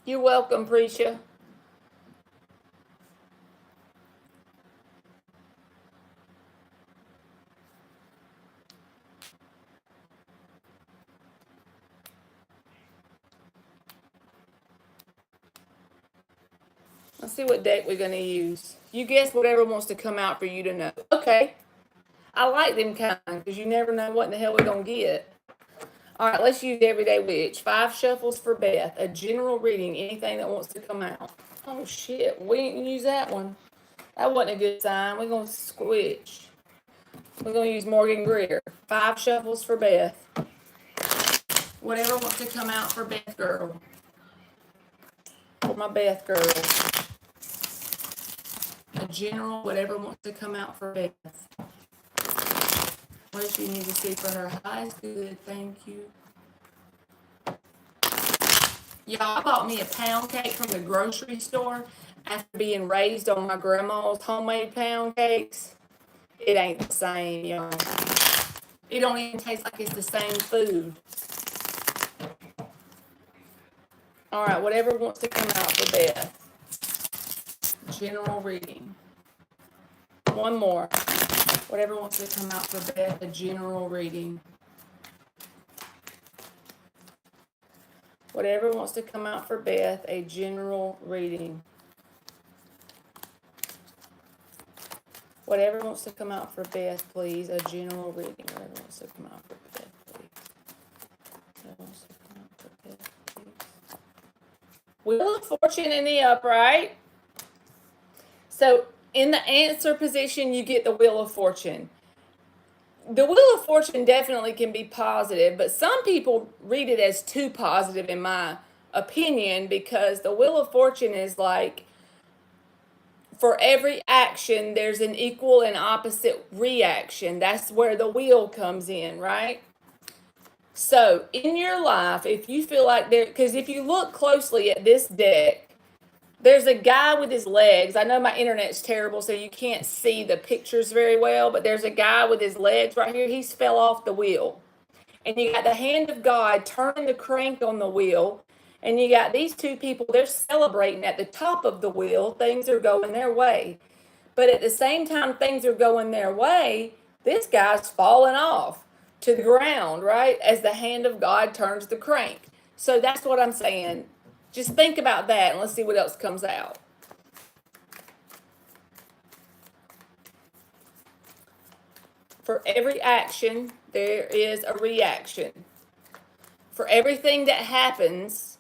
You're welcome, Precia. Let's see what deck we're going to use. You guess whatever wants to come out for you to know. Okay. I like them kind because you never know what in the hell we're going to get. All right, let's use Everyday Witch. 5 shuffles for Beth. A general reading, anything that wants to come out. Oh, shit. We didn't use that one. That wasn't a good sign. We're going to switch. We're going to use Morgan Greer. 5 shuffles for Beth. Whatever wants to come out for Beth Girl. For my Beth Girl. A general, whatever wants to come out for Beth. What does she need to see for her highs? Good, thank you. Y'all, I bought me a pound cake from the grocery store after being raised on my grandma's homemade pound cakes. It ain't the same, y'all. It don't even taste like it's the same food. All right, whatever wants to come out for Beth. General reading. One more. Whatever wants to come out for Beth, a general reading. Whatever wants to come out for Beth, a general reading. Whatever wants to come out for Beth, please, a general reading. Whatever wants to come out for Beth, please. Whatever wants to come out for Beth, please. Wheel of Fortune in the upright. So in the answer position, you get the Wheel of Fortune. The Wheel of Fortune definitely can be positive, but some people read it as too positive, in my opinion, because the Wheel of Fortune is like, for every action, there's an equal and opposite reaction. That's where the wheel comes in, right? So in your life, if you feel like because if you look closely at this deck, there's a guy with his legs. I know my internet's terrible, so you can't see the pictures very well, but there's a guy with his legs right here. He's fell off the wheel. And you got the hand of God turning the crank on the wheel. And you got these two people, they're celebrating at the top of the wheel. Things are going their way. But at the same time things are going their way, this guy's falling off to the ground, right? As the hand of God turns the crank. So that's what I'm saying. Just think about that and let's see what else comes out. For every action, there is a reaction. For everything that happens,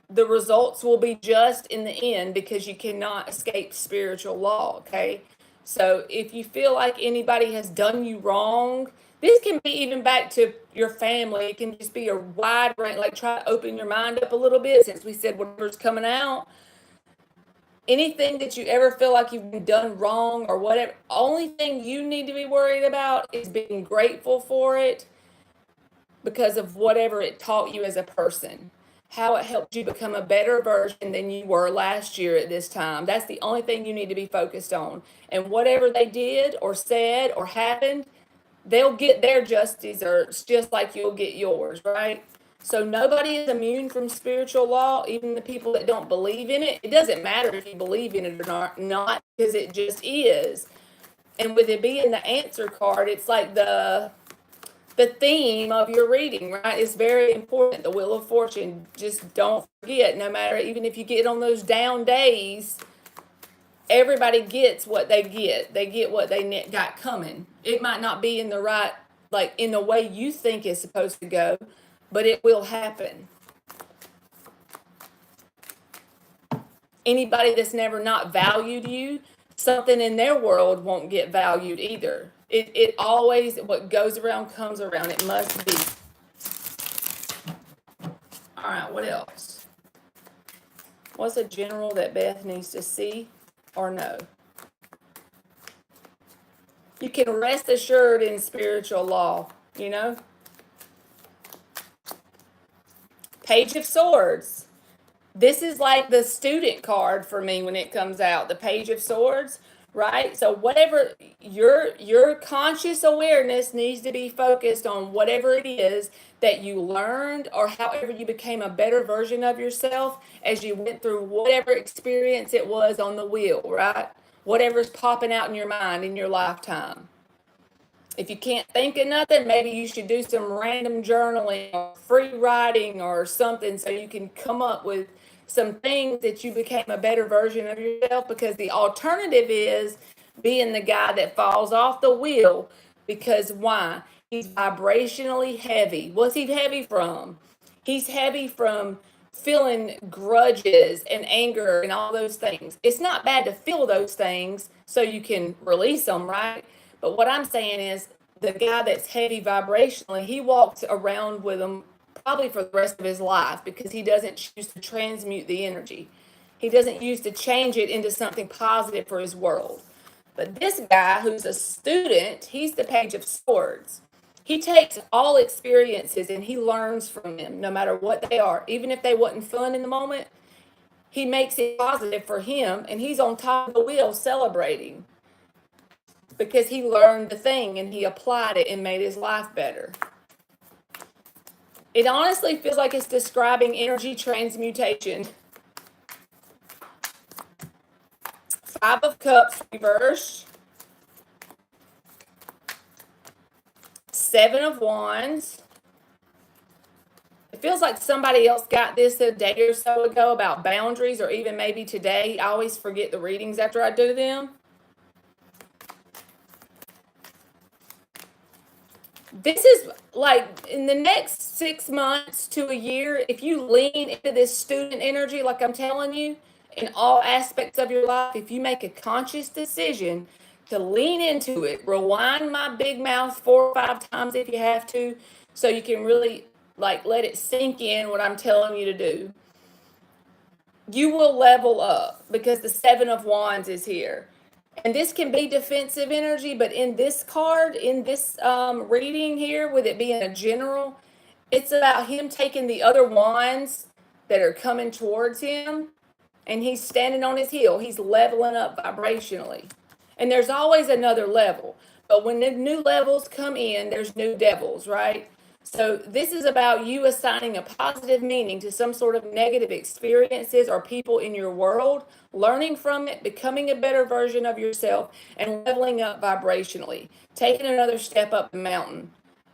the results will be just in the end because you cannot escape spiritual law, okay? So if you feel like anybody has done you wrong, this can be even back to your family. It can just be a wide range, like try to open your mind up a little bit since we said whatever's coming out. Anything that you ever feel like you've been done wrong or whatever, only thing you need to be worried about is being grateful for it because of whatever it taught you as a person, how it helped you become a better version than you were last year at this time. That's the only thing you need to be focused on. And whatever they did or said or happened, they'll get their just desserts just like you'll get yours, right? So nobody is immune from spiritual law, even the people that don't believe in it. It doesn't matter if you believe in it or not, because it just is. And with it being the answer card, it's like the theme of your reading, right? It's very important. The Wheel of Fortune. Just don't forget, no matter, even if you get on those down days, everybody gets what they get. They get what they got coming. It might not be in the right, like in the way you think it's supposed to go, but it will happen. Anybody that's never not valued you, something in their world won't get valued either. It always, what goes around comes around. It must be. All right, what else? What's a general that Beth needs to see or know? You can rest assured in spiritual law, you know? Page of Swords. This is like the student card for me when it comes out, the Page of Swords, right? So whatever your conscious awareness needs to be focused on whatever it is that you learned or however you became a better version of yourself as you went through whatever experience it was on the wheel, right? Whatever's popping out in your mind in your lifetime. If you can't think of nothing, maybe you should do some random journaling or free writing or something so you can come up with some things that you became a better version of yourself, because the alternative is being the guy that falls off the wheel. Because why? He's vibrationally heavy. What's he heavy from? He's heavy from feeling grudges and anger and all those things. It's not bad to feel those things so you can release them, right? But what I'm saying is the guy that's heavy vibrationally, he walks around with them probably for the rest of his life because he doesn't choose to transmute the energy. He doesn't use to change it into something positive for his world. But this guy who's a student, he's the Page of Swords. He takes all experiences and he learns from them, no matter what they are. Even if they wasn't fun in the moment, he makes it positive for him, and he's on top of the wheel celebrating because he learned the thing and he applied it and made his life better. It honestly feels like it's describing energy transmutation. Five of Cups reversed. Seven of Wands. It feels like somebody else got this a day or so ago about boundaries, or even maybe today. I always forget the readings after I do them. This is like in the next 6 months to a year, if you lean into this student energy, like I'm telling you, in all aspects of your life, if you make a conscious decision to lean into it, rewind my big mouth 4 or 5 times if you have to, so you can really like let it sink in what I'm telling you to do, you will level up because the Seven of Wands is here. And this can be defensive energy, but in this card, in this reading here, with it being a general, it's about him taking the other wands that are coming towards him, and he's standing on his heel. He's leveling up vibrationally. And there's always another level. But when the new levels come in, there's new devils, right? So this is about you assigning a positive meaning to some sort of negative experiences or people in your world, learning from it, becoming a better version of yourself, and leveling up vibrationally, taking another step up the mountain.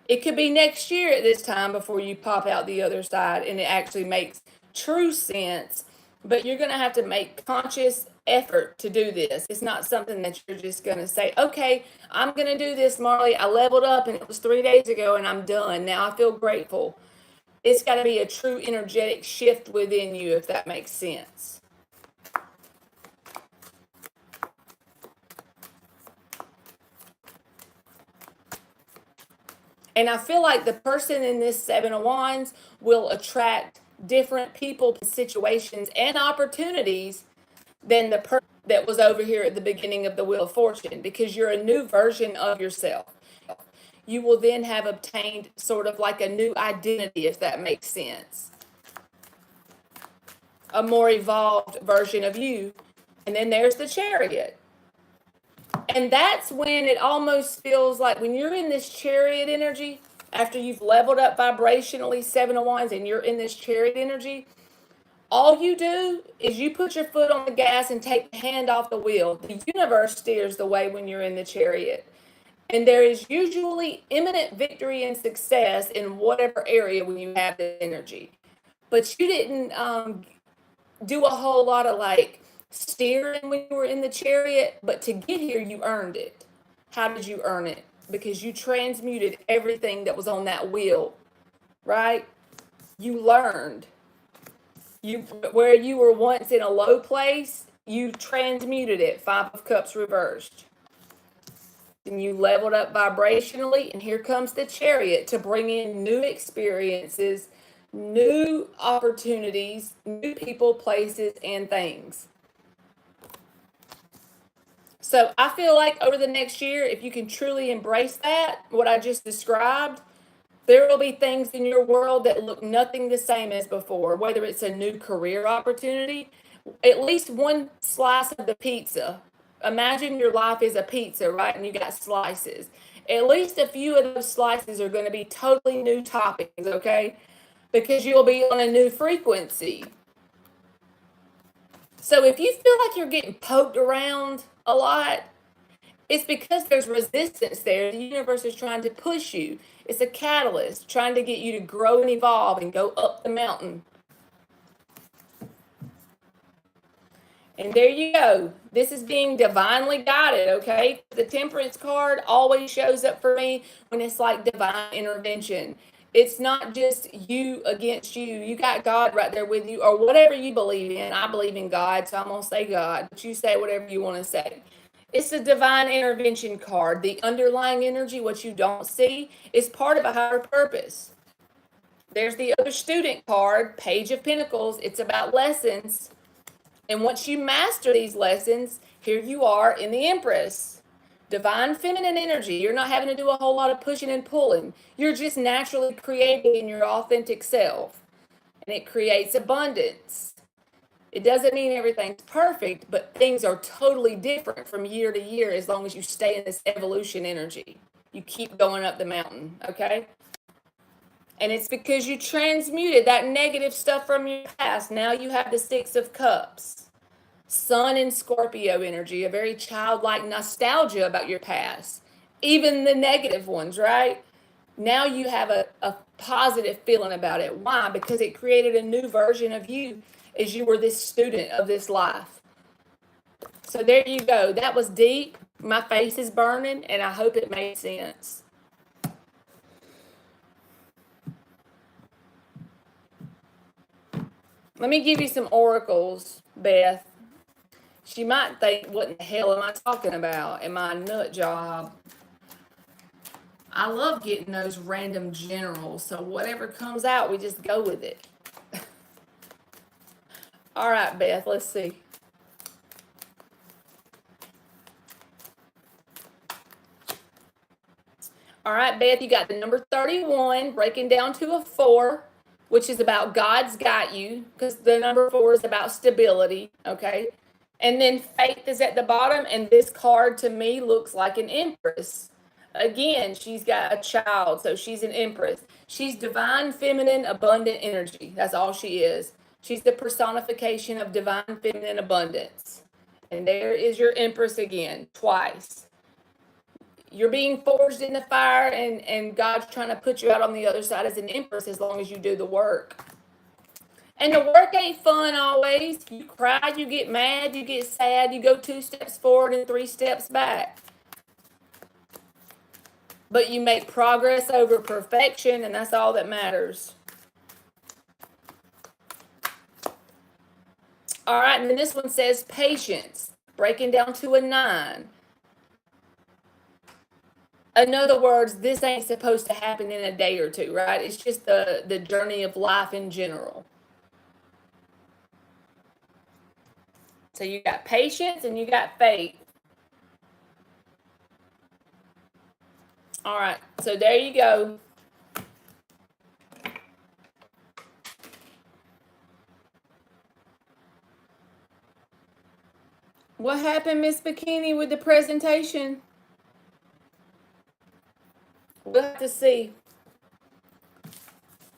It could be next year at this time before you pop out the other side and it actually makes true sense, but you're going to have to make conscious effort to do this. It's not something that you're just going to say, okay, I'm going to do this, Marley. I leveled up and it was 3 days ago and I'm done. Now I feel grateful. It's got to be a true energetic shift within you, if that makes sense. And I feel like the person in this Seven of Wands will attract different people, situations, and opportunities than the person that was over here at the beginning of the Wheel of Fortune, because you're a new version of yourself. You will then have obtained sort of like a new identity, if that makes sense. A more evolved version of you. And then there's the Chariot. And that's when it almost feels like when you're in this Chariot energy, after you've leveled up vibrationally, Seven of Wands, and you're in this Chariot energy, all you do is you put your foot on the gas and take the hand off the wheel. The universe steers the way when you're in the Chariot. And there is usually imminent victory and success in whatever area when you have the energy. But you didn't do a whole lot of like steering when you were in the Chariot, but to get here, you earned it. How did you earn it? Because you transmuted everything that was on that wheel, right? You learned. Where you were once in a low place, you transmuted it. Five of Cups reversed. And you leveled up vibrationally, and here comes the Chariot to bring in new experiences, new opportunities, new people, places, and things. So I feel like over the next year, if you can truly embrace that, what I just described, there will be things in your world that look nothing the same as before, whether it's a new career opportunity, at least one slice of the pizza. Imagine your life is a pizza, right? And you got slices. At least a few of those slices are going to be totally new toppings, okay? Because you'll be on a new frequency. So if you feel like you're getting poked around a lot, it's because there's resistance there. The universe is trying to push you. It's a catalyst trying to get you to grow and evolve and go up the mountain. And there you go. This is being divinely guided, okay? The Temperance card always shows up for me when it's like divine intervention. It's not just you against you. You got God right there with you, or whatever you believe in. I believe in God, so I'm going to say God, but you say whatever you want to say. It's a divine intervention card. The underlying energy, what you don't see, is part of a higher purpose. There's the other student card, Page of Pentacles. It's about lessons. And once you master these lessons, here you are in the Empress. Divine feminine energy. You're not having to do a whole lot of pushing and pulling. You're just naturally creating your authentic self. And it creates abundance. It doesn't mean everything's perfect, but things are totally different from year to year as long as you stay in this evolution energy. You keep going up the mountain, okay? And it's because you transmuted that negative stuff from your past. Now you have the Six of Cups. Sun and Scorpio energy, a very childlike nostalgia about your past. Even the negative ones, right? Now you have a positive feeling about it. Why? Because it created a new version of you as you were this student of this life. So there you go. That was deep. My face is burning, and I hope it made sense. Let me give you some oracles, Beth. She might think, what in the hell am I talking about? Am I a nut job? I love getting those random generals, so whatever comes out, we just go with it. All right, Beth, let's see. All right, Beth, you got the number 31 breaking down to a 4, which is about God's got you, because the number 4 is about stability, okay? And then faith is at the bottom, and this card to me looks like an empress. Again, she's got a child, so she's an empress. She's divine, feminine, abundant energy. That's all she is. She's the personification of divine, feminine abundance. And there is your empress again, twice. You're being forged in the fire, and God's trying to put you out on the other side as an empress as long as you do the work. And the work ain't fun always. You cry, you get mad, you get sad, you go 2 steps forward and 3 steps back. But you make progress over perfection, and that's all that matters. All right, and then this one says patience, breaking down to a 9. In other words, this ain't supposed to happen in a day or two, right? It's just the journey of life in general. So you got patience and you got faith. All right, so there you go. What happened, Miss Bikini, with the presentation? We'll have to see.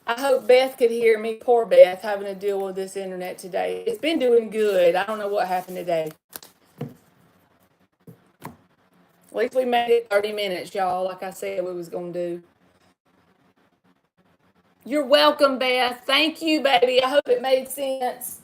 I hope Beth could hear me. Poor Beth, having to deal with this internet today. It's been doing good. I don't know what happened today. At least we made it 30 minutes, y'all, like I said we was going to do. You're welcome, Beth. Thank you, baby. I hope it made sense.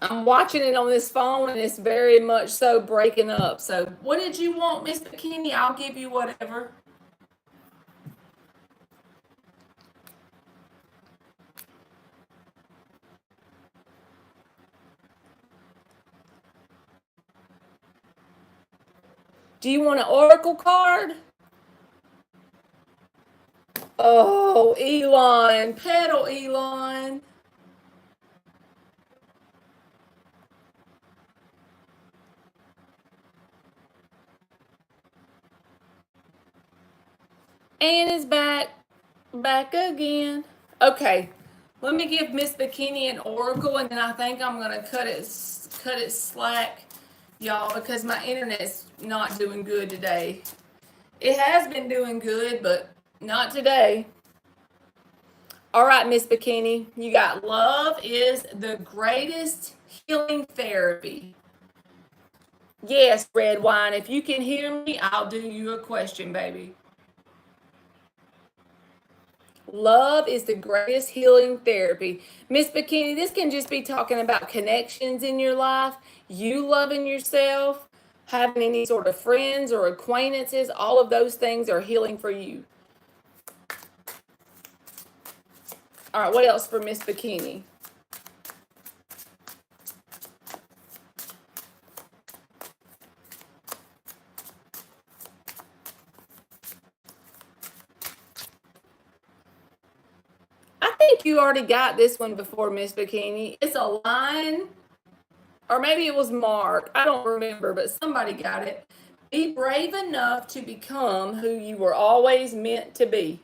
I'm watching it on this phone, and it's very much so breaking up. So what did you want, Miss Bikini? I'll give you whatever. Do you want an oracle card? Oh, Elon. Pedal, Elon. And is back. Back again. Okay. Let me give Miss Bikini an oracle, and then I think I'm gonna cut it slack, y'all, because my internet's not doing good today. It has been doing good, but not today. All right, Miss Bikini, you got love is the greatest healing therapy. Yes, red wine. If you can hear me, I'll do you a question, baby. Love is the greatest healing therapy. Miss Bikini, this can just be talking about connections in your life, you loving yourself, having any sort of friends or acquaintances. All of those things are healing for you. All right, what else for Miss Bikini? I think you already got this one before, Miss Bikini. It's a line, or maybe it was Mark. I don't remember, but somebody got it. Be brave enough to become who you were always meant to be.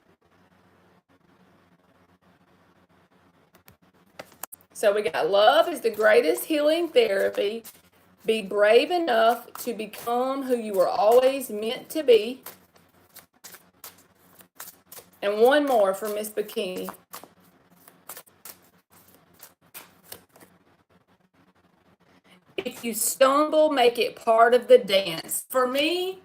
So we got love is the greatest healing therapy. Be brave enough to become who you were always meant to be. And one more for Miss Bikini. If you stumble, make it part of the dance. For me,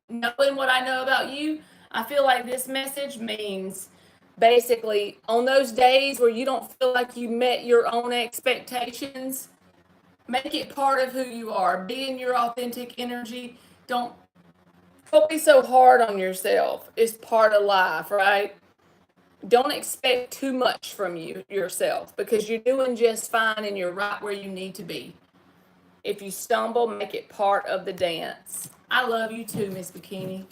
knowing what I know about you, I feel like this message means basically on those days where you don't feel like you met your own expectations, make it part of who you are. Be in your authentic energy. Don't be so hard on yourself. It's part of life, right? Don't expect too much from yourself, because you're doing just fine and you're right where you need to be. If you stumble, make it part of the dance. I love you too, Miss Bikini.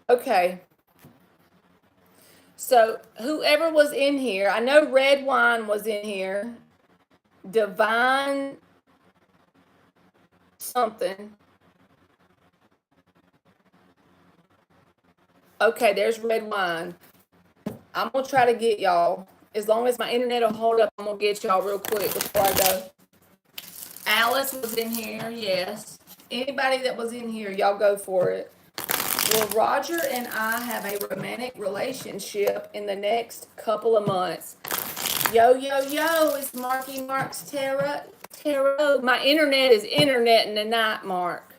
Okay. So whoever was in here, I know red wine was in here. Divine something. Okay, there's red wine. I'm gonna try to get y'all. As long as my internet will hold up, I'm gonna get y'all real quick before I go. Alice was in here, yes. Anybody that was in here, y'all go for it. Will Roger and I have a romantic relationship in the next couple of months? Yo, yo, yo, it's Marky Mark's Tarot. My internet is internet in the night, Mark.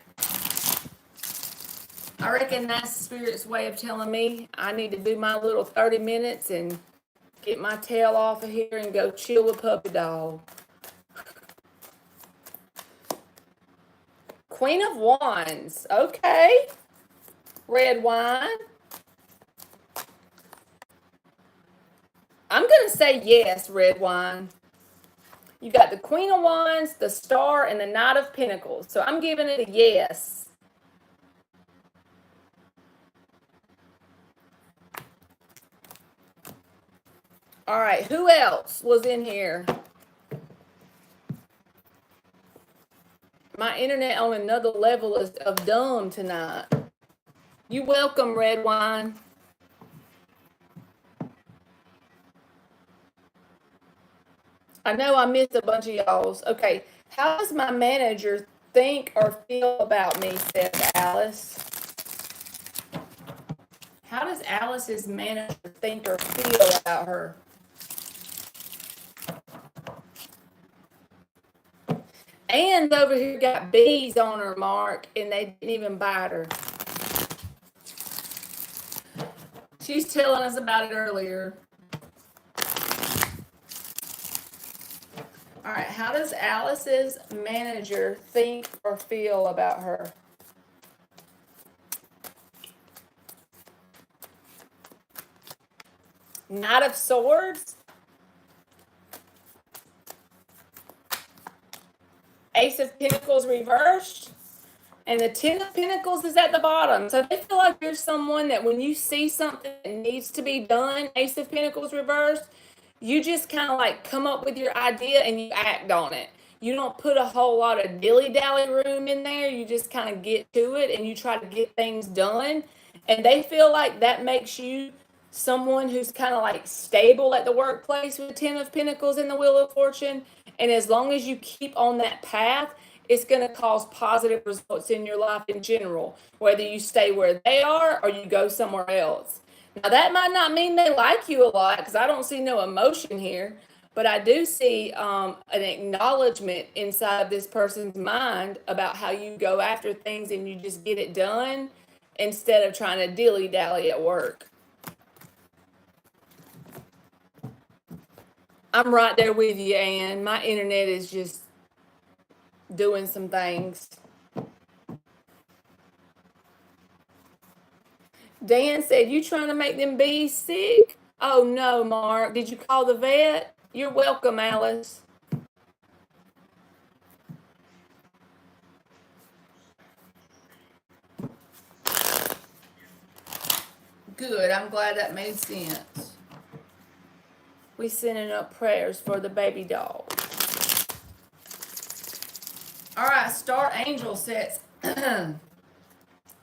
I reckon that's Spirit's way of telling me I need to do my little 30 minutes and get my tail off of here and go chill with Puppy Dog. Queen of Wands. Okay. Red wine. I'm going to say yes, red wine. You got the Queen of Wands, the Star, and the Knight of Pentacles. So I'm giving it a yes. All right, who else was in here? My internet on another level of dumb tonight. You welcome, red wine. I know I missed a bunch of y'all's. Okay, how does my manager think or feel about me, said Alice. How does Alice's manager think or feel about her? And over here got bees on her, Mark, and they didn't even bite her. She's telling us about it earlier. All right, how does Alice's manager think or feel about her? Knight of Swords. Ace of Pentacles reversed, and the Ten of Pentacles is at the bottom. So they feel like you're someone that when you see something that needs to be done, Ace of Pentacles reversed, you just kind of like come up with your idea and you act on it. You don't put a whole lot of dilly-dally room in there. You just kind of get to it and you try to get things done. And they feel like that makes you someone who's kind of like stable at the workplace with Ten of Pentacles and the Wheel of Fortune. And as long as you keep on that path, it's going to cause positive results in your life in general, whether you stay where they are or you go somewhere else. Now, that might not mean they like you a lot because I don't see no emotion here, but I do see an acknowledgement inside of this person's mind about how you go after things and you just get it done instead of trying to dilly-dally at work. I'm right there with you, Ann. My internet is just doing some things. Dan said, you trying to make them bees sick? Oh, no, Mark. Did you call the vet? You're welcome, Alice. Good. I'm glad that made sense. We sending up prayers for the baby dog. All right, Star Angel says,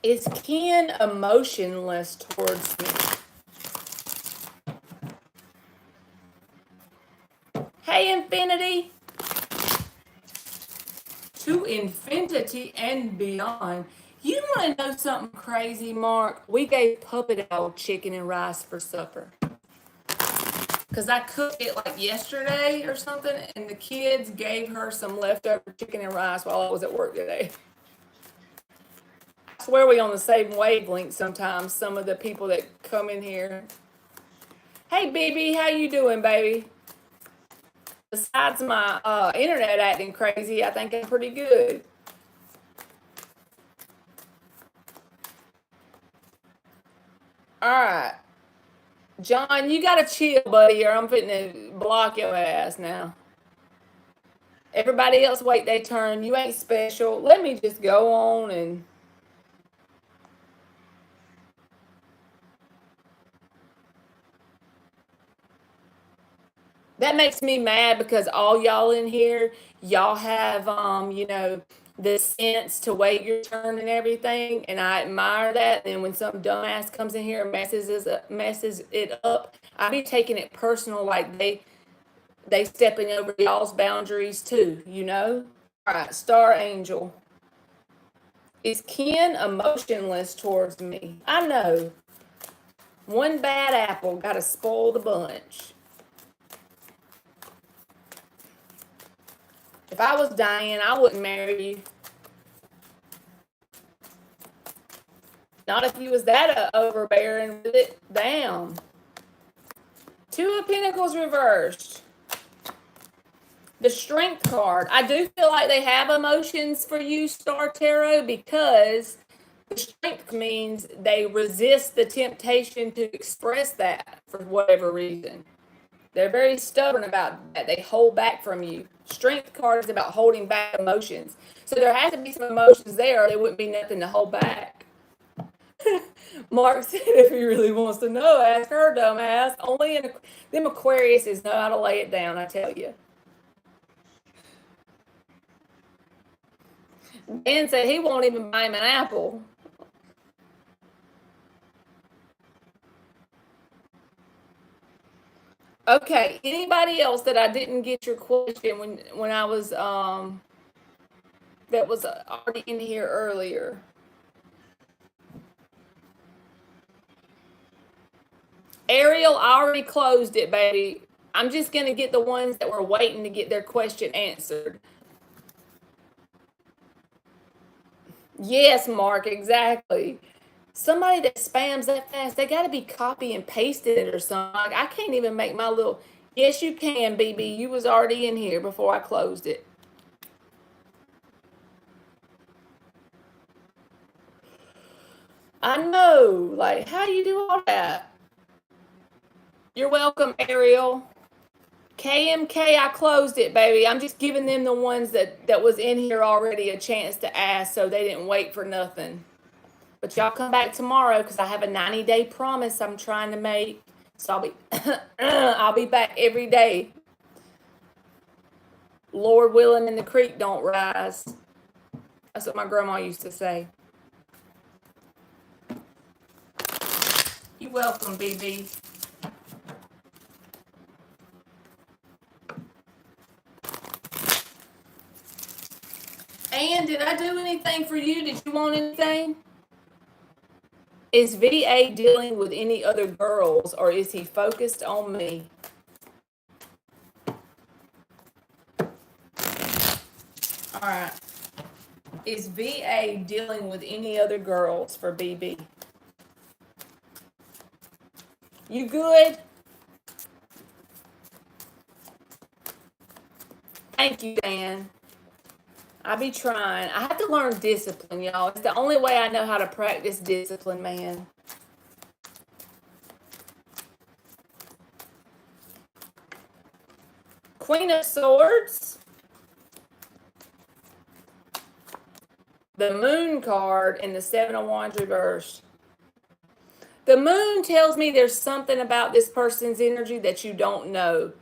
is Ken emotionless towards me? Hey, Infinity. To infinity and beyond. You want to know something crazy, Mark? We gave Puppet Owl chicken and rice for supper. Because I cooked it like yesterday or something, and the kids gave her some leftover chicken and rice while I was at work today. I swear we on the same wavelength sometimes, some of the people that come in here. Hey, BB, how you doing, baby? Besides my internet acting crazy, I think I'm pretty good. All right. John, you gotta chill, buddy, or I'm fitting to block your ass now. Everybody else wait their turn. You ain't special. Let me just go on and... That makes me mad because all y'all in here, y'all have, you know, the sense to wait your turn and everything, and I admire that. And when some dumbass comes in here and messes it up, I be taking it personal, like they stepping over y'all's boundaries too, you know? All right, Star Angel. Is Ken emotionless towards me? I know. One bad apple got to spoil the bunch. If I was Diane, I wouldn't marry you. Not if you was that overbearing with it. Damn. Two of Pentacles reversed. The Strength card. I do feel like they have emotions for you, Star Tarot, because the Strength means they resist the temptation to express that for whatever reason. They're very stubborn about that. They hold back from you. Strength card is about holding back emotions. So there has to be some emotions there or there wouldn't be nothing to hold back. Mark said if he really wants to know, ask her, dumbass. Only in them Aquariuses know how to lay it down, I tell you. Dan said he won't even buy him an apple. Okay, anybody else that I didn't get your question when I was that was already in here earlier? Ariel, I already closed it, baby. I'm just gonna get the ones that were waiting to get their question answered. Yes, Mark, exactly. Somebody that spams that fast, they got to be copy and pasted it or something. Like, I can't even make my little... Yes, you can, BB. You was already in here before I closed it. I know. Like, how do you do all that? You're welcome, Ariel. KMK, I closed it, baby. I'm just giving them the ones that was in here already a chance to ask, so they didn't wait for nothing. But y'all come back tomorrow because I have a 90-day promise I'm trying to make. So I'll be back every day. Lord willing, and the creek don't rise. That's what my grandma used to say. You're welcome, BB. And did I do anything for you? Did you want anything? Is VA dealing with any other girls, or is he focused on me? All right. Is VA dealing with any other girls for BB? You good? Thank you, Dan. I be trying. I have to learn discipline, y'all. It's the only way I know how to practice discipline, man. Queen of Swords. The Moon card and the Seven of Wands reversed. The Moon tells me there's something about this person's energy that you don't know.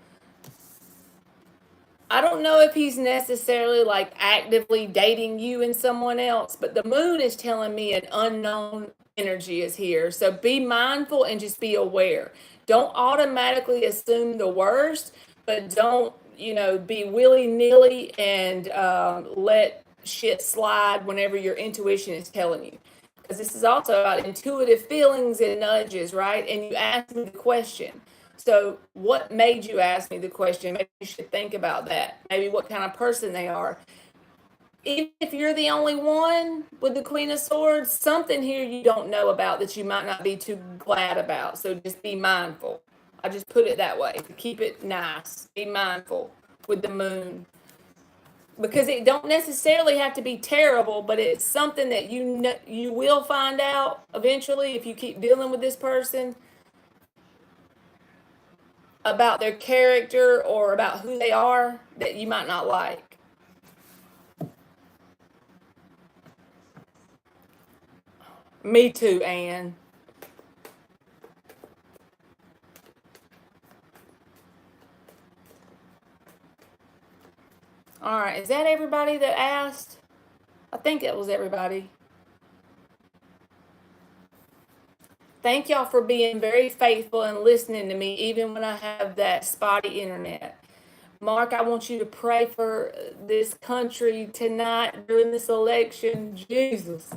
I don't know if he's necessarily like actively dating you and someone else, but the Moon is telling me an unknown energy is here. So be mindful and just be aware. Don't automatically assume the worst, but don't, be willy-nilly and let shit slide whenever your intuition is telling you. Because this is also about intuitive feelings and nudges, right? And you asked me the question. So what made you ask me the question? Maybe you should think about that. Maybe what kind of person they are. Even if you're the only one with the Queen of Swords, something here you don't know about that you might not be too glad about. So just be mindful. I just put it that way to keep it nice. Be mindful with the Moon. Because it don't necessarily have to be terrible, but it's something that you will find out eventually if you keep dealing with this person about their character or about who they are that you might not like. Me too, Anne. All right, is that everybody that asked? I think it was everybody. Thank y'all for being very faithful and listening to me, even when I have that spotty internet. Mark, I want you to pray for this country tonight during this election. Jesus.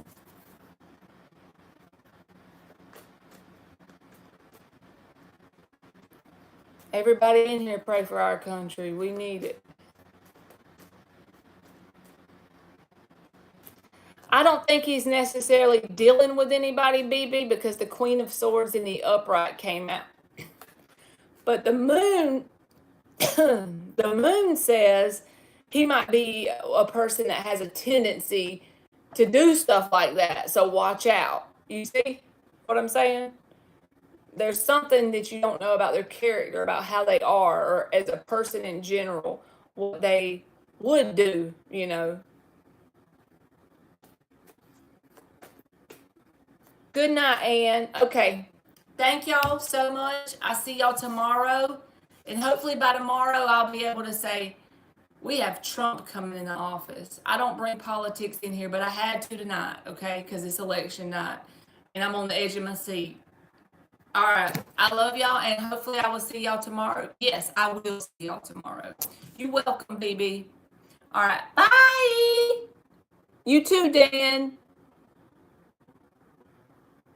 Everybody in here, pray for our country. We need it. I don't think he's necessarily dealing with anybody, BB, because the Queen of Swords in the upright came out. But the Moon, the Moon says he might be a person that has a tendency to do stuff like that. So watch out. You see what I'm saying? There's something that you don't know about their character, about how they are, or as a person in general, what they would do, Good night, Ann. Okay. Thank y'all so much. I see y'all tomorrow. And hopefully by tomorrow, I'll be able to say, we have Trump coming in the office. I don't bring politics in here, but I had to tonight, okay? Because it's election night. And I'm on the edge of my seat. All right. I love y'all. And hopefully I will see y'all tomorrow. Yes, I will see y'all tomorrow. You're welcome, BB. All right. Bye. You too, Dan.